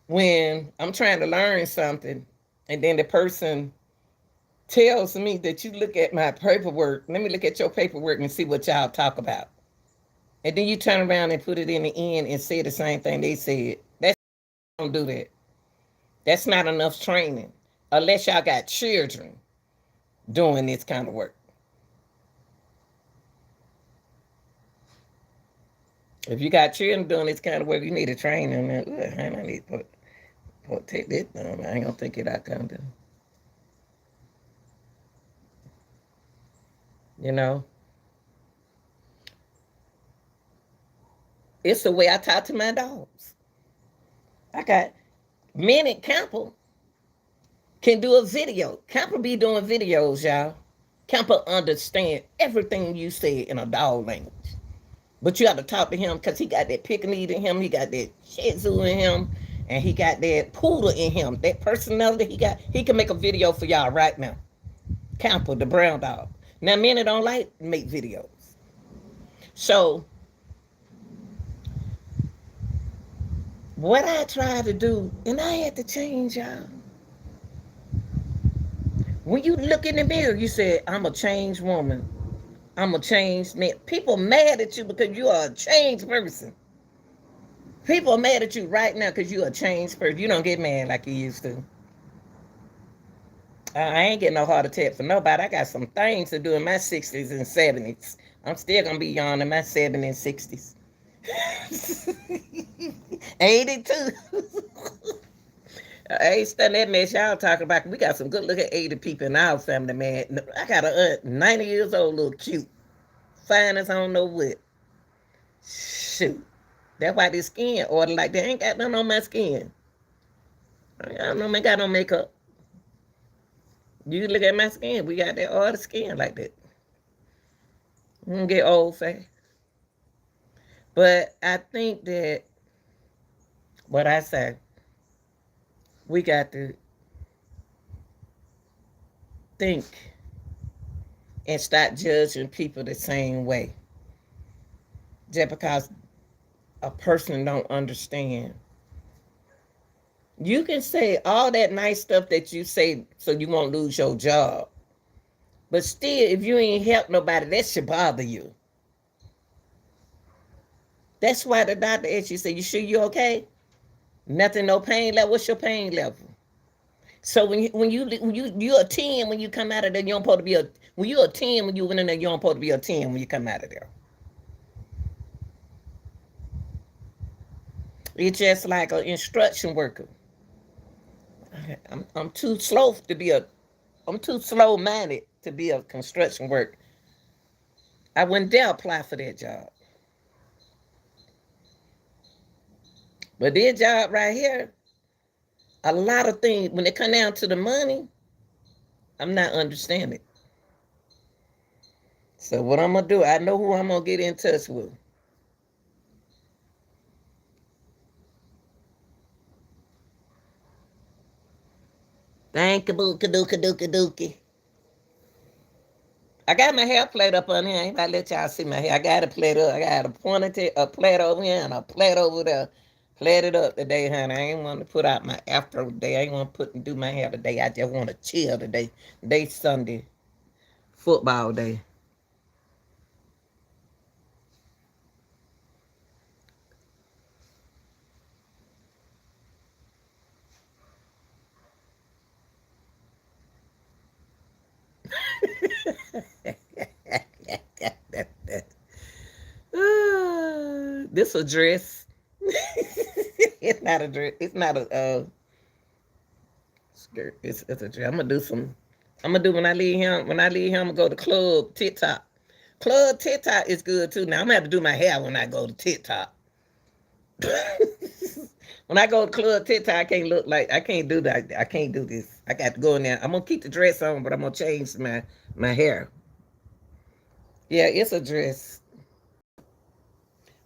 [SPEAKER 1] when I'm trying to learn something and then the person tells me that you look at my paperwork. Let me look at your paperwork and see what y'all talk about. And then you turn around and put it in the end and say the same thing they said. Don't do that. That's not enough training. Unless y'all got children doing this kind of work. If you got children doing this kind of work, you need to train them. I need to take this down. I ain't gonna take it out kind of. You know, it's the way I talk to my dogs. I got Minute Camper can do a video. Camper be doing videos, y'all. Camper understand everything you say in a dog language. But you have to talk to him because he got that Pekingese in him, he got that Shih Tzu in him, and he got that Poodle in him. That personality he got, he can make a video for y'all right now. Camper, the brown dog. Now, Minnie don't like to make videos. So, what I tried to do, and I had to change, y'all. When you look in the mirror, you say, I'm a changed woman. I'm a changed man. People mad at you because you are a changed person. People are mad at you right now because you're a changed person. You don't get mad like you used to. I ain't getting no heart attack for nobody. I got some things to do in my 60s and 70s. I'm still going to be young in my 70s and 60s. 82. I ain't studying that mess y'all talking about. We got some good looking 80 people in our family, man. I got a 90 years old, little cute. Fine as I don't know what. Shoot. That's why this skin order like that. Ain't got nothing on my skin. I don't got no makeup. You look at my skin. We got that order skin like that. I'm gonna get old fast. But I think that what I say, we got to think and stop judging people the same way. Just because a person don't understand. You can say all that nice stuff that you say so you won't lose your job. But still, if you ain't help nobody, that should bother you. That's why the doctor asked you, say, you sure you okay? Nothing, no pain level. What's your pain level? So when you're a 10 when you come out of there, you don't supposed to be when you're a 10 when you went in there, you don't supposed to be a 10 when you come out of there. It's just like an instruction worker. I'm too slow to be I'm too slow minded to be a construction worker. I wouldn't dare apply for that job. But this job right here, a lot of things, when it come down to the money, I'm not understanding. So what I'm going to do, I know who I'm going to get in touch with. Thank you, Booka Dooka Dooka Dookie. I got my hair plate up on here. I ain't about to let y'all see my hair. I got a plate up. I got a ponytail, a plate over here, and a plate over there. Plait it up today, honey. I ain't want to put out my afro today. I ain't want to put and do my hair today. I just want to chill today. Today's Sunday, football day. This a dress. It's not a dress. It's not a skirt. It's a dress. I'm gonna do some. I'm gonna do when I leave him. When I leave him, I'm gonna go to Club TikTok. Club TikTok is good too. Now I'm gonna have to do my hair when I go to TikTok. When I go to Club TikTok, I can't look like I can't do that. I can't do this. I got to go in there. I'm gonna keep the dress on, but I'm gonna change my hair. Yeah, it's a dress.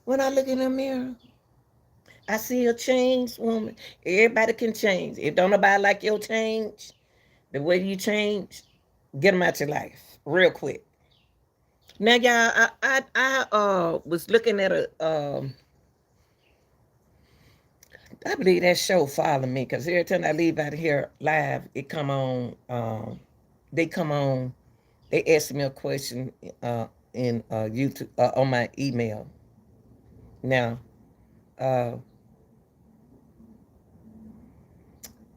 [SPEAKER 1] When I look in the mirror, I see a changed woman. Everybody can change. If don't nobody like your change, the way you change, get them out your life real quick. Now, y'all, I was looking at I believe that show follow me because every time I leave out of here live, it come on. They come on. They ask me a question in YouTube on my email. Now, uh,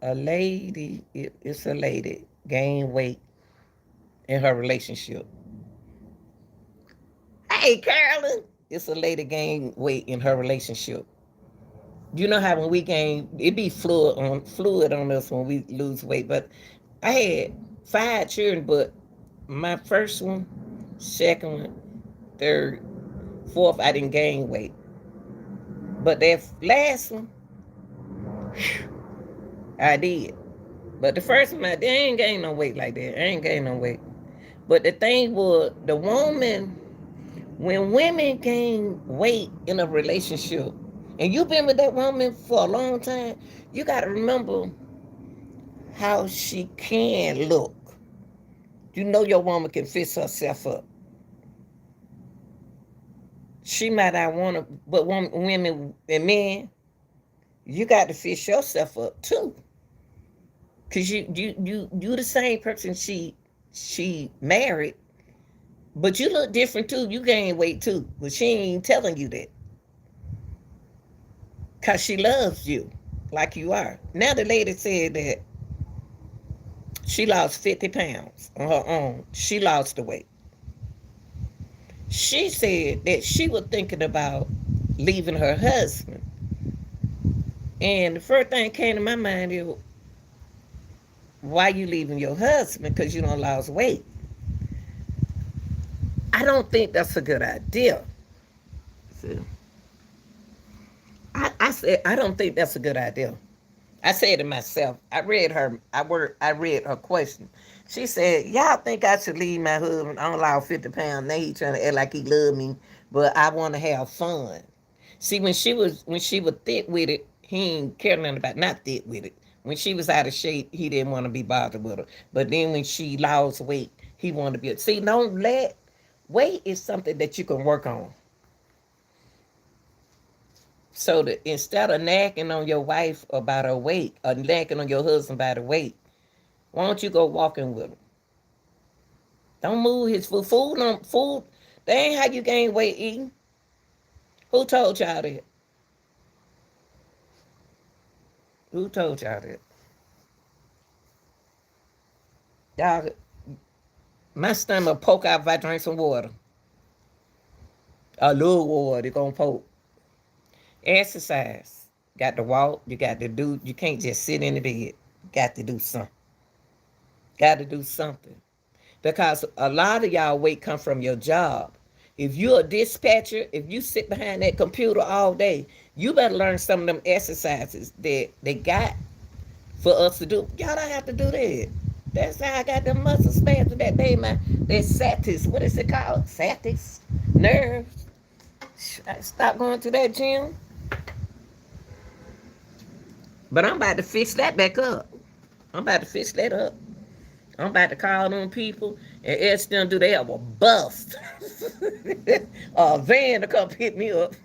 [SPEAKER 1] it's a lady gained weight in her relationship. Hey, Carolyn, it's a lady gained weight in her relationship. You know how when we gain, it be fluid on us when we lose weight. But I had 5 children, but my first one, second one, third, fourth, I didn't gain weight. But that last one, I did. But the first one, I ain't gain no weight like that. I ain't gain no weight. But the thing was, the woman, when women gain weight in a relationship, and you've been with that woman for a long time, you got to remember how she can look. You know your woman can fix herself up. She might not want to, but women and men, you got to fix yourself up too. Cause you the same person she married, but you look different too. You gain weight too, but she ain't telling you that. Cause she loves you like you are. Now the lady said that she lost 50 pounds on her own. She lost the weight. She said that she was thinking about leaving her husband. And the first thing came to my mind is, why you leaving your husband? Because you don't lose weight. I don't think that's a good idea. See? I said I don't think that's a good idea. I said to myself, I read her question. She said, y'all think I should leave my husband? I don't allow 50 pounds. Now he trying to act like he love me, but I want to have fun. See, when she was thick with it, he ain't care nothing about not thick with it. When she was out of shape, he didn't want to be bothered with her. But then when she lost weight, he wanted to be. See, don't let weight is something that you can work on. So that instead of nagging on your wife about her weight or nagging on your husband about her weight, why don't you go walking with him? Don't move his food. Food. That ain't how you gain weight eating. Who told y'all that? Who told y'all that? Y'all, my stomach poke out if I drink some water. A little water, it gonna poke. Exercise. Got to walk. You got to do. You can't just sit in the bed. Got to do something. Got to do something. Because a lot of y'all weight come from your job. If you're a dispatcher, if you sit behind that computer all day, you better learn some of them exercises that they got for us to do. Y'all don't have to do that. That's how I got them muscle spasms that day, man. That satis, what is it called? Satis? Nerves. I stopped going to that gym. But I'm about to fix that back up. I'm about to fix that up. I'm about to call them people And Ed still do, they have a bust. A van to come pick me up.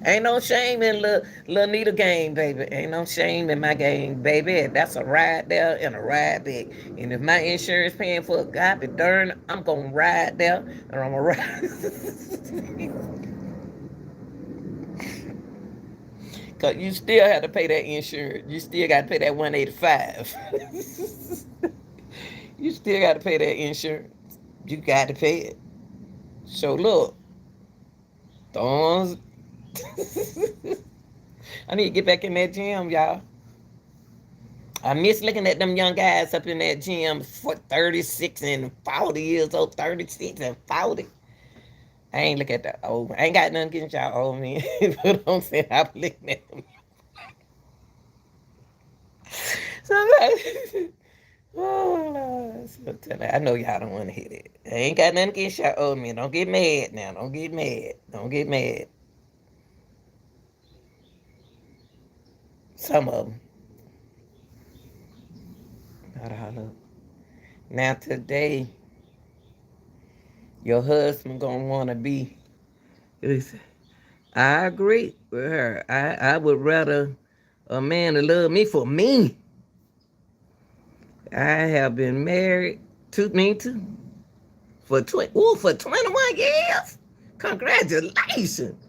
[SPEAKER 1] Ain't no shame in little Nita game, baby. Ain't no shame in my game, baby. That's a ride there and a ride back. And if my insurance paying for it, God be darn, I'm gonna ride there and I'm gonna ride. Cause you still have to pay that insurance. You still got to pay that 185. You still got to pay that insurance. You got to pay it. So look, thorns. I need to get back in that gym, y'all. I miss looking at them young guys up in that gym for 36 and 40 years old, 36 and 40. I ain't look at the old. I ain't got nothing against y'all old men. But I'm saying I'm looking at them. Somebody. Oh, Lord. So I know y'all don't want to hear that. I ain't got nothing against y'all old men. Don't get mad now. Don't get mad. Don't get mad. Some of them. Not all of them. Now today, your husband gonna want to be. Listen, I agree with her. I would rather a man to love me for me. I have been married to me too for 21 years. Congratulations.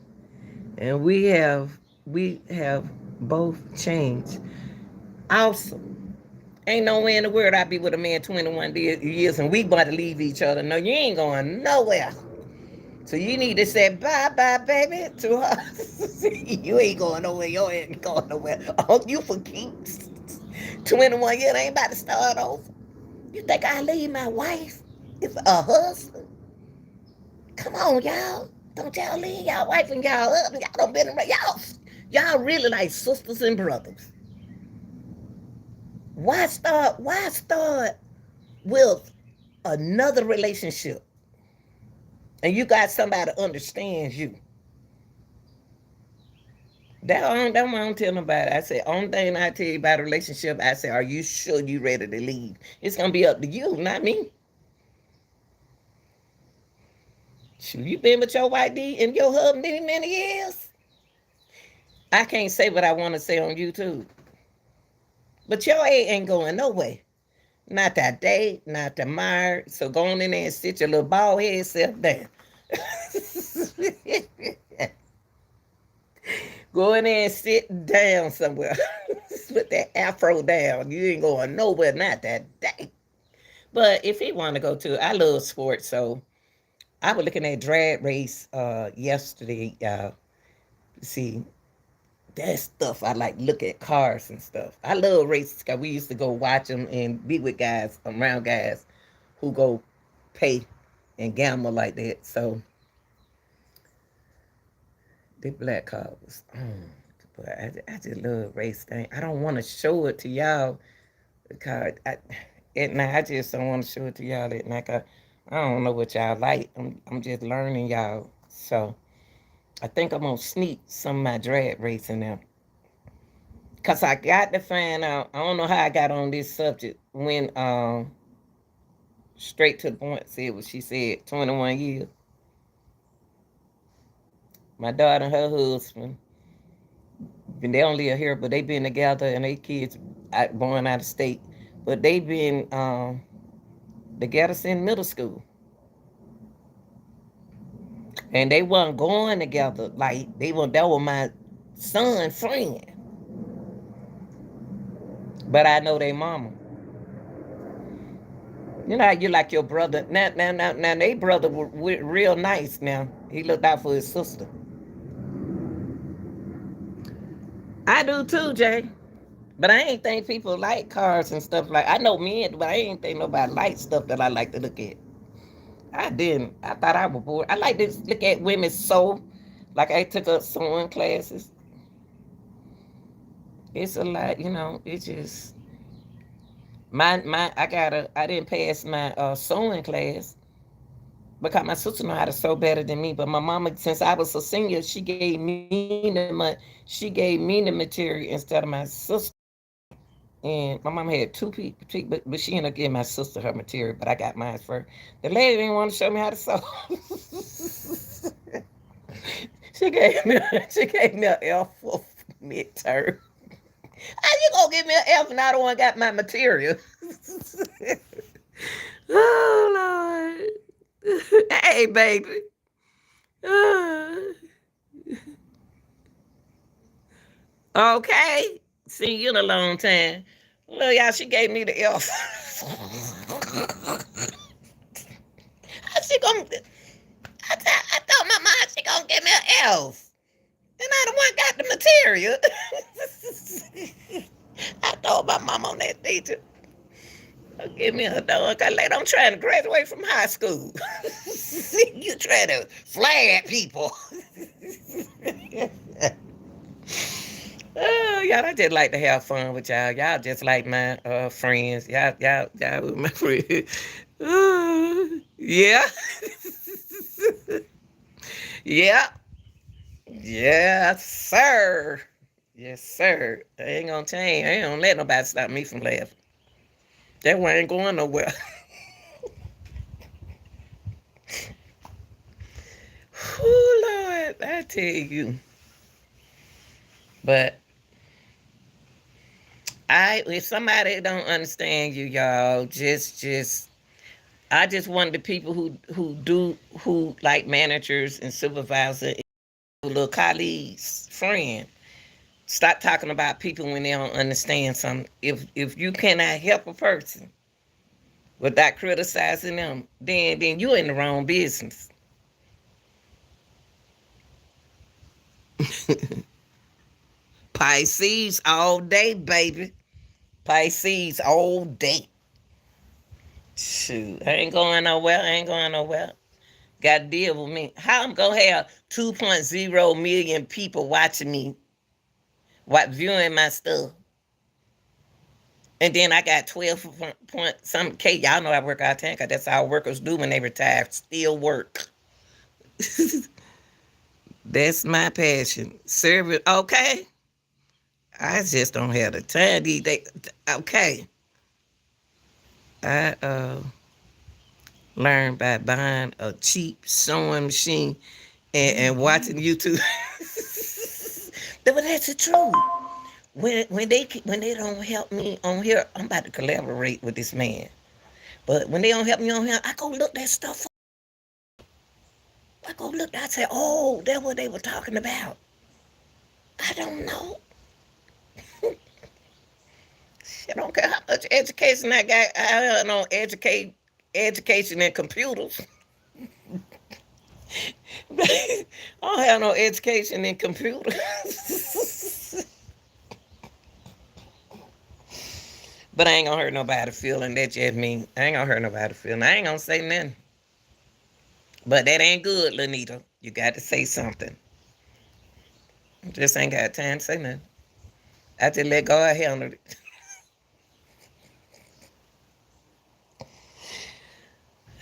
[SPEAKER 1] And we have both changed. Awesome. Ain't no way in the world I'd be with a man 21 years and we about to leave each other. No, you ain't going nowhere. So you need to say bye-bye, baby, to her. You ain't going nowhere. You ain't going nowhere. Oh, you for keeps. 21 years, I ain't about to start over. You think I leave my wife? It's a husband. Come on, y'all. Don't y'all leave y'all wife and y'all up. Y'all don't been around. Y'all really like sisters and brothers. Why start with another relationship? And you got somebody that understands you. That one I don't tell nobody. I say, only thing I tell you about a relationship, I say, are you sure you ready to leave? It's gonna be up to you, not me. Shoot, you been with your wife and your husband many years. I can't say what I want to say on YouTube. But your ass ain't going nowhere. Not that day, not tomorrow. So go on in there and sit your little bald head self down. Go in there and sit down somewhere. Put that afro down. You ain't going nowhere, not that day. But if he want to go to, I love sports, so I was looking at drag race yesterday. See, that stuff I like. Look at cars and stuff. I love races because we used to go watch them and be with guys, around guys who go pay and gamble like that. So the black car was on. But I just love race thing. I don't want to show it to y'all because at night I just don't want to show it to y'all at night. I don't know what y'all like. I'm just learning y'all. So I think I'm gonna sneak some of my drag racing now. Cause I got to find out. I don't know how I got on this subject when straight to the point said what she said. 21 years. My daughter and her husband, and they don't live here, but they been together and they kids born out of state. But they been together since middle school. And they wasn't going together. Like that was my son's friend. But I know they mama. You know how you like your brother. Now, they brother was real nice now. He looked out for his sister. I do too, Jay. But I ain't think people like cars and stuff like. I know men, but I ain't think nobody like stuff that I like to look at. I didn't. I thought I was bored. I like to look at women sew. Like I took up sewing classes. It's a lot, it's just I didn't pass my sewing class because my sister know how to sew better than me. But my mama, since I was a senior, she gave me the material instead of my sister. And my mom had two people, but she ended up giving my sister her material, but I got mine first. The lady didn't want to show me how to sew. she gave me an F for midterm. How you gonna give me an F and I don't want got my material? Oh Lord. Hey baby. Uh, okay. See you in a long time. Look, y'all, she gave me the F. How she gonna I told my mom she gonna give me an F. And I the one got the material. I told my mom on that teacher. Give me a dog. I later I'm trying to graduate from high school. You trying to flag people. Oh, y'all, I just like to have fun with y'all. Y'all just like my friends. Y'all with my friends. Yeah. Yeah. Yes, sir. Yes, sir. I ain't gonna change. I ain't gonna let nobody stop me from laughing. That one ain't going nowhere. Oh Lord, I tell you. But if somebody don't understand you, y'all, I just want the people who like managers and supervisors, little colleagues, friends. Stop talking about people when they don't understand something. If you cannot help a person without criticizing them, then you're in the wrong business. Pisces all day, baby. Pisces all day. Shoot, I ain't going nowhere. I ain't going nowhere. Got to deal with me. How I'm gonna have 2.0 million people watching me, viewing my stuff, and then I got 12 point some K. Y'all know I work out of time. 'Cause that's how workers do when they retire. Still work. That's my passion. Service. Okay. I just don't have the time these days. Okay. I learned by buying a cheap sewing machine and watching YouTube. But that's the truth. When they don't help me on here, I'm about to collaborate with this man. But when they don't help me on here, I go look that stuff up. I go look. I say, oh, that's what they were talking about. I don't know. I don't care how much education I got. I don't education in computers. I don't have no education in computers. But I ain't gonna hurt nobody feeling. That just me. I ain't gonna hurt nobody feeling. I ain't gonna say nothing. But that ain't good, Lanita. You got to say something. Just ain't got time to say nothing. I just let God handle it.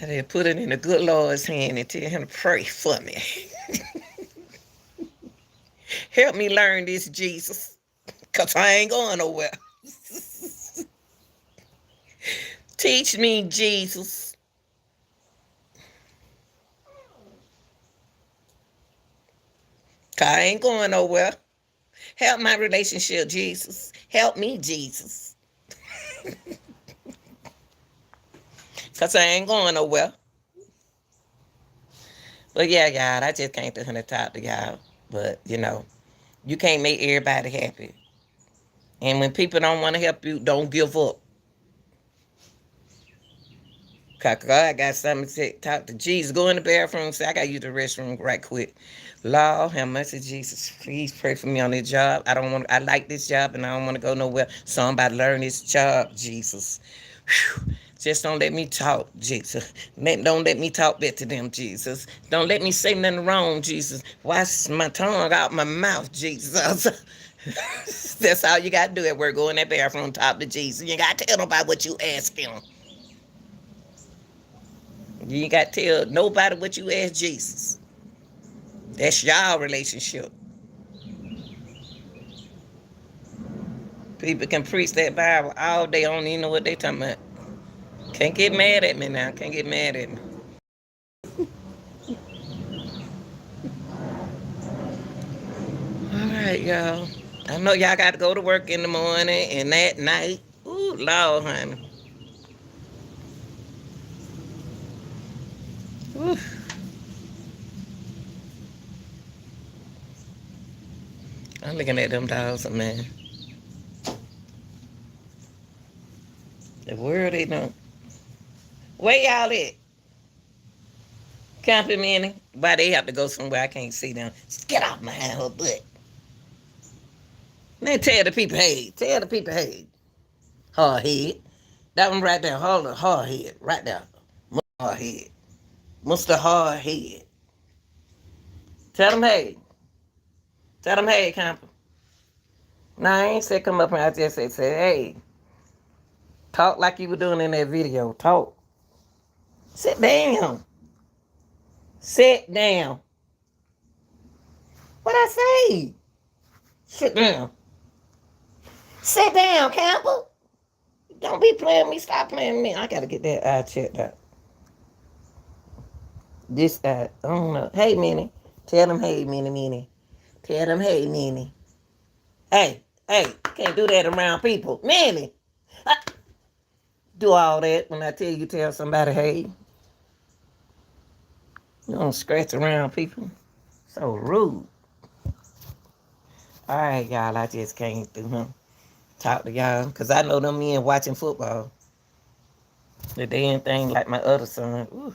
[SPEAKER 1] I just put it in the good Lord's hand and tell him to pray for me. Help me learn this, Jesus. Because I ain't going nowhere. Teach me, Jesus. Because I ain't going nowhere. Help my relationship, Jesus. Help me, Jesus. Because I ain't going nowhere. But yeah, y'all, I just came to her to talk to y'all. But, you can't make everybody happy. And when people don't want to help you, don't give up. Cause God got something to say, talk to Jesus. Go in the bathroom, say, I got to use the restroom right quick. Lord, have mercy, Jesus. Please pray for me on this job. I like this job and I don't want to go nowhere. So I'm about to learn this job, Jesus. Whew. Just don't let me talk, Jesus. Don't let me talk back to them, Jesus. Don't let me say nothing wrong, Jesus. Wash my tongue out my mouth, Jesus. That's all you got to do at work. Go in that bathroom, talk to Jesus. You got to tell nobody what you ask him. You ain't got to tell nobody what you ask Jesus. That's y'all relationship. People can preach that Bible all day. I don't even know what they talking about. Can't get mad at me now. Can't get mad at me. All right, y'all. I know y'all got to go to work in the morning and at night. Ooh, Lord, honey. Ooh. I'm looking at them dogs, man. The world they don't. Where y'all at? Complimenting. Why they have to go somewhere I can't see them? Just get off behind her butt. Then tell the people, hey. Tell the people, hey. Hard head. That one right there. Hold on. Hard head. Right there. Hard head. Mr. Hard Head. Tell them, hey. Tell them, hey, Camper. No, I ain't said come up and I just said, hey. Talk like you were doing in that video. Talk. Sit down. Sit down. What I say? Sit down. Sit down, Campbell. Don't be playing with me. Stop playing with me. I gotta get that eye checked out. This eye. I don't know. Hey, Minnie. Tell them, hey, Minnie. Tell them, hey, Minnie. Hey, can't do that around people. Minnie. Do all that when I tell you, tell somebody, hey. You don't scratch around people. So rude. All right, y'all. I just came through, talk to y'all. Because I know them men watching football. That they ain't thing like my other son. Ooh.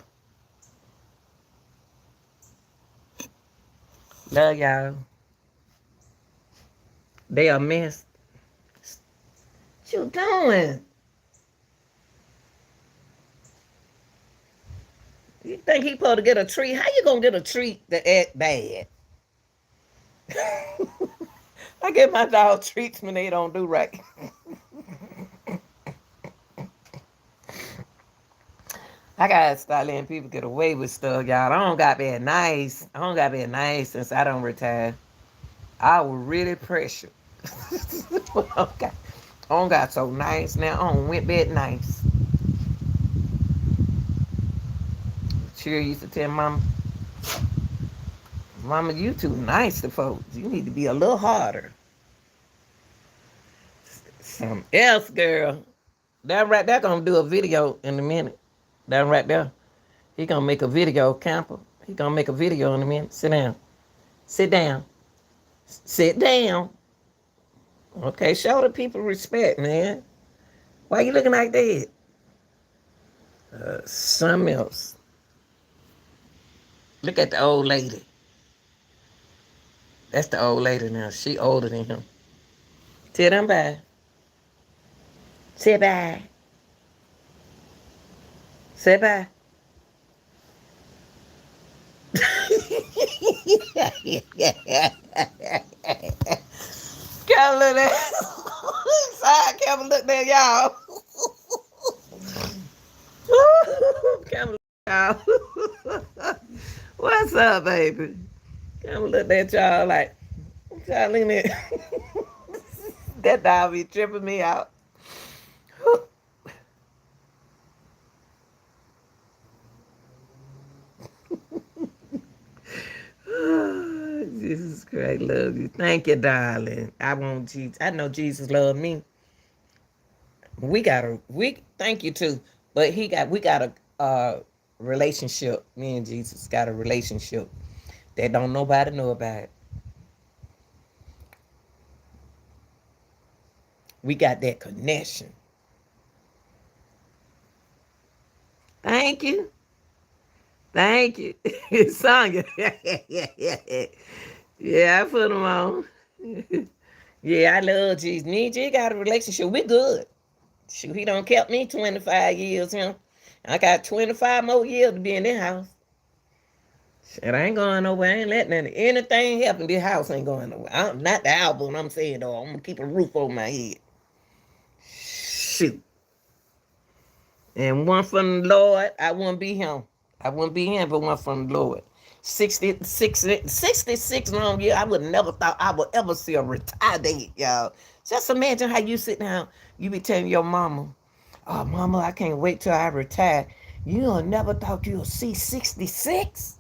[SPEAKER 1] Love y'all. They a mess. What you doing? You think he supposed to get a treat? How you gonna get a treat that act bad? I get my dog treats when they don't do right. I gotta start letting people get away with stuff, y'all. I don't got being nice. I don't got being nice since I don't retire. I was really pressured. Okay. I don't got so nice now. I don't went bed nice. Cheer used to tell Mama, you too nice to folks. You need to be a little harder. Something else, girl. That right there gonna do a video in a minute. That right there. He gonna make a video, Camper. He gonna make a video in a minute. Sit down. Sit down. Sit down. Okay, show the people respect, man. Why you looking like that? Something else. Look at the old lady. That's the old lady now. She older than him. Tell them bye. Say bye. Say bye. Kevin look at side Kevin look at y'all. Kevin look at y'all. What's up, baby? Kevin look at y'all like y'all looking at that dog be tripping me out. Jesus Christ, love you. Thank you, darling. I want Jesus. I know Jesus love me. We thank you too. But we got a relationship. Me and Jesus got a relationship that don't nobody know about. We got that connection. Thank you. Thank you. Sonya. Yeah, I put them on. Yeah, I love Jesus. Me and Jesus got a relationship. We good. Shoot, he done kept me 25 years, him. I got 25 more years to be in this house. Shit, I ain't going nowhere. I ain't letting anything happen. This house ain't going nowhere. Not the album, I'm saying, though. I'm going to keep a roof over my head. Shoot. And one from the Lord, I wouldn't be him. I wouldn't be him, but one from the Lord. 66 long years. I would never thought I would ever see a retired date, y'all. Just imagine how you sit down, you be telling your mama, oh, mama, I can't wait till I retire. You never thought you'll see 66.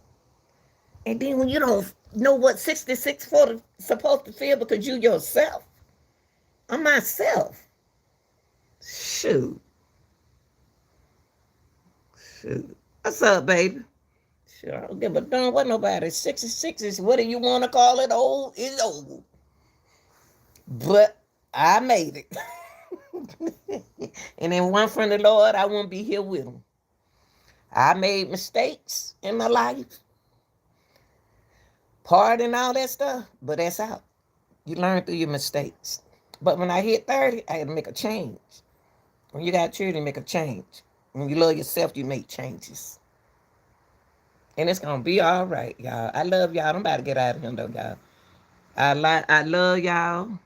[SPEAKER 1] And then when you don't know what 66 for supposed to feel because you yourself. I'm myself. Shoot. What's up, baby? Sure, I don't give a darn what nobody. 66 is whether you want to call it old, is old. But I made it. And then one from the Lord, I won't be here with him. I made mistakes in my life. Pardon all that stuff, but that's out. You learn through your mistakes. But when I hit 30, I had to make a change. When you got children, you make a change. When you love yourself, you make changes. And it's going to be all right, y'all. I love y'all. I'm about to get out of here, though, y'all. I love y'all.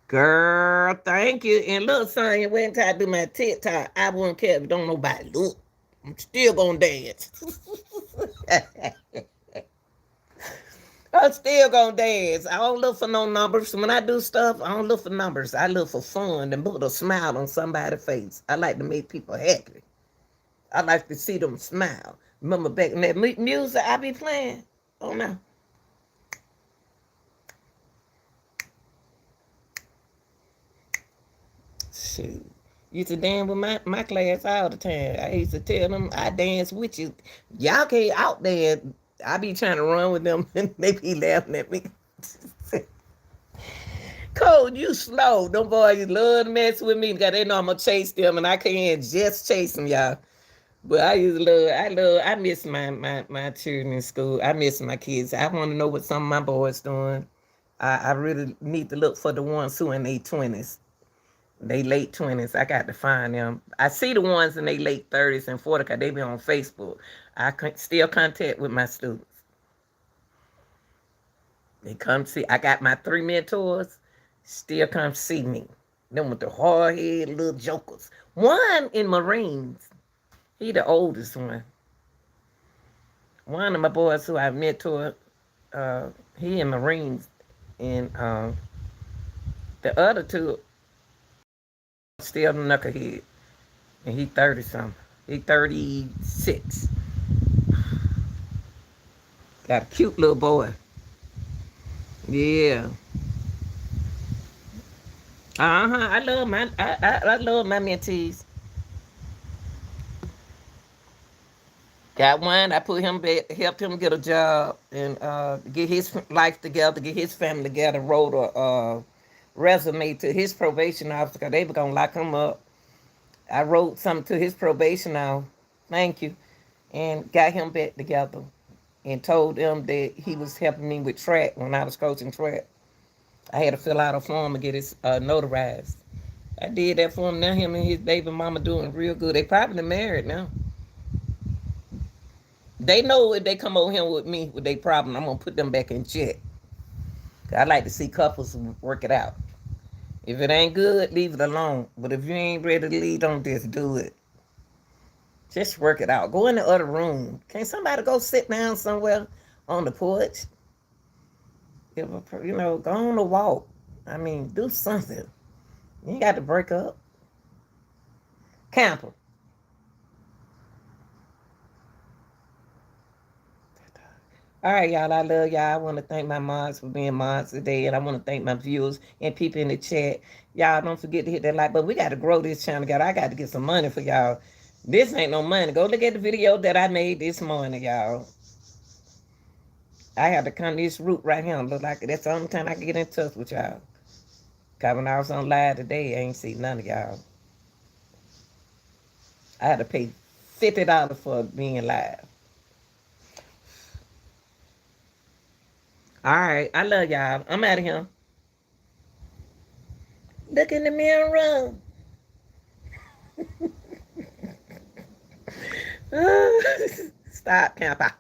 [SPEAKER 1] Girl, thank you. And look, son, when I do my TikTok, I won't care if don't nobody look. I'm still going to dance. I'm still gonna dance. I don't look for no numbers. When I do stuff, I don't look for numbers. I look for fun and put a smile on somebody's face. I like to make people happy. I like to see them smile. Remember back in that music I be playing? Oh no. Shoot. Used to dance with my class all the time. I used to tell them I dance with you. Y'all can't out there. I be trying to run with them and they be laughing at me. Cole, you slow. Them boys love to mess with me because they know I'm going to chase them and I can't just chase them, y'all. But I miss my children in school. I miss my kids. I want to know what some of my boys doing. I really need to look for the ones who in their 20s. They late 20s. I got to find them. I see the ones in their late 30s and 40s because they be on Facebook. I still contact with my students. They come see. I got my 3 mentors. Still come see me. Them with the hard-headed little jokers. One in Marines. He the oldest one. One of my boys who I mentored, he in Marines. And the other two still knucklehead. And he 30-something. He 36. Got a cute little boy. Yeah. I love my mentees. Got one. I put him back, helped him get a job and get his life together, get his family together. Wrote a resume to his probation officer because they were gonna lock him up. I wrote something to his probation officer. Thank you, and got him back together, and told them that he was helping me with track when I was coaching track. I had to fill out a form and get his notarized. I did that for him. Now him and his baby mama doing real good. They probably married now. They know if they come over here with me with their problem, I'm gonna put them back in check. I like to see couples work it out. If it ain't good, leave it alone. But if you ain't ready to leave, don't just do it. Just work it out. Go in the other room. Can't somebody go sit down somewhere on the porch? Go on a walk. I mean, do something. You ain't got to break up. Camper. All right, y'all. I love y'all. I want to thank my moms for being moms today, and I want to thank my viewers and people in the chat. Y'all don't forget to hit that like button. We got to grow this channel, guys. I got to get some money for y'all. This ain't no money. Go look at the video that I made this morning, y'all. I had to come this route right here. Look like that's the only time I can get in touch with y'all. Because when I was on live today, I ain't see none of y'all. I had to pay $50 for being live. All right. I love y'all. I'm out of here. Look in the mirror. Stop, camper.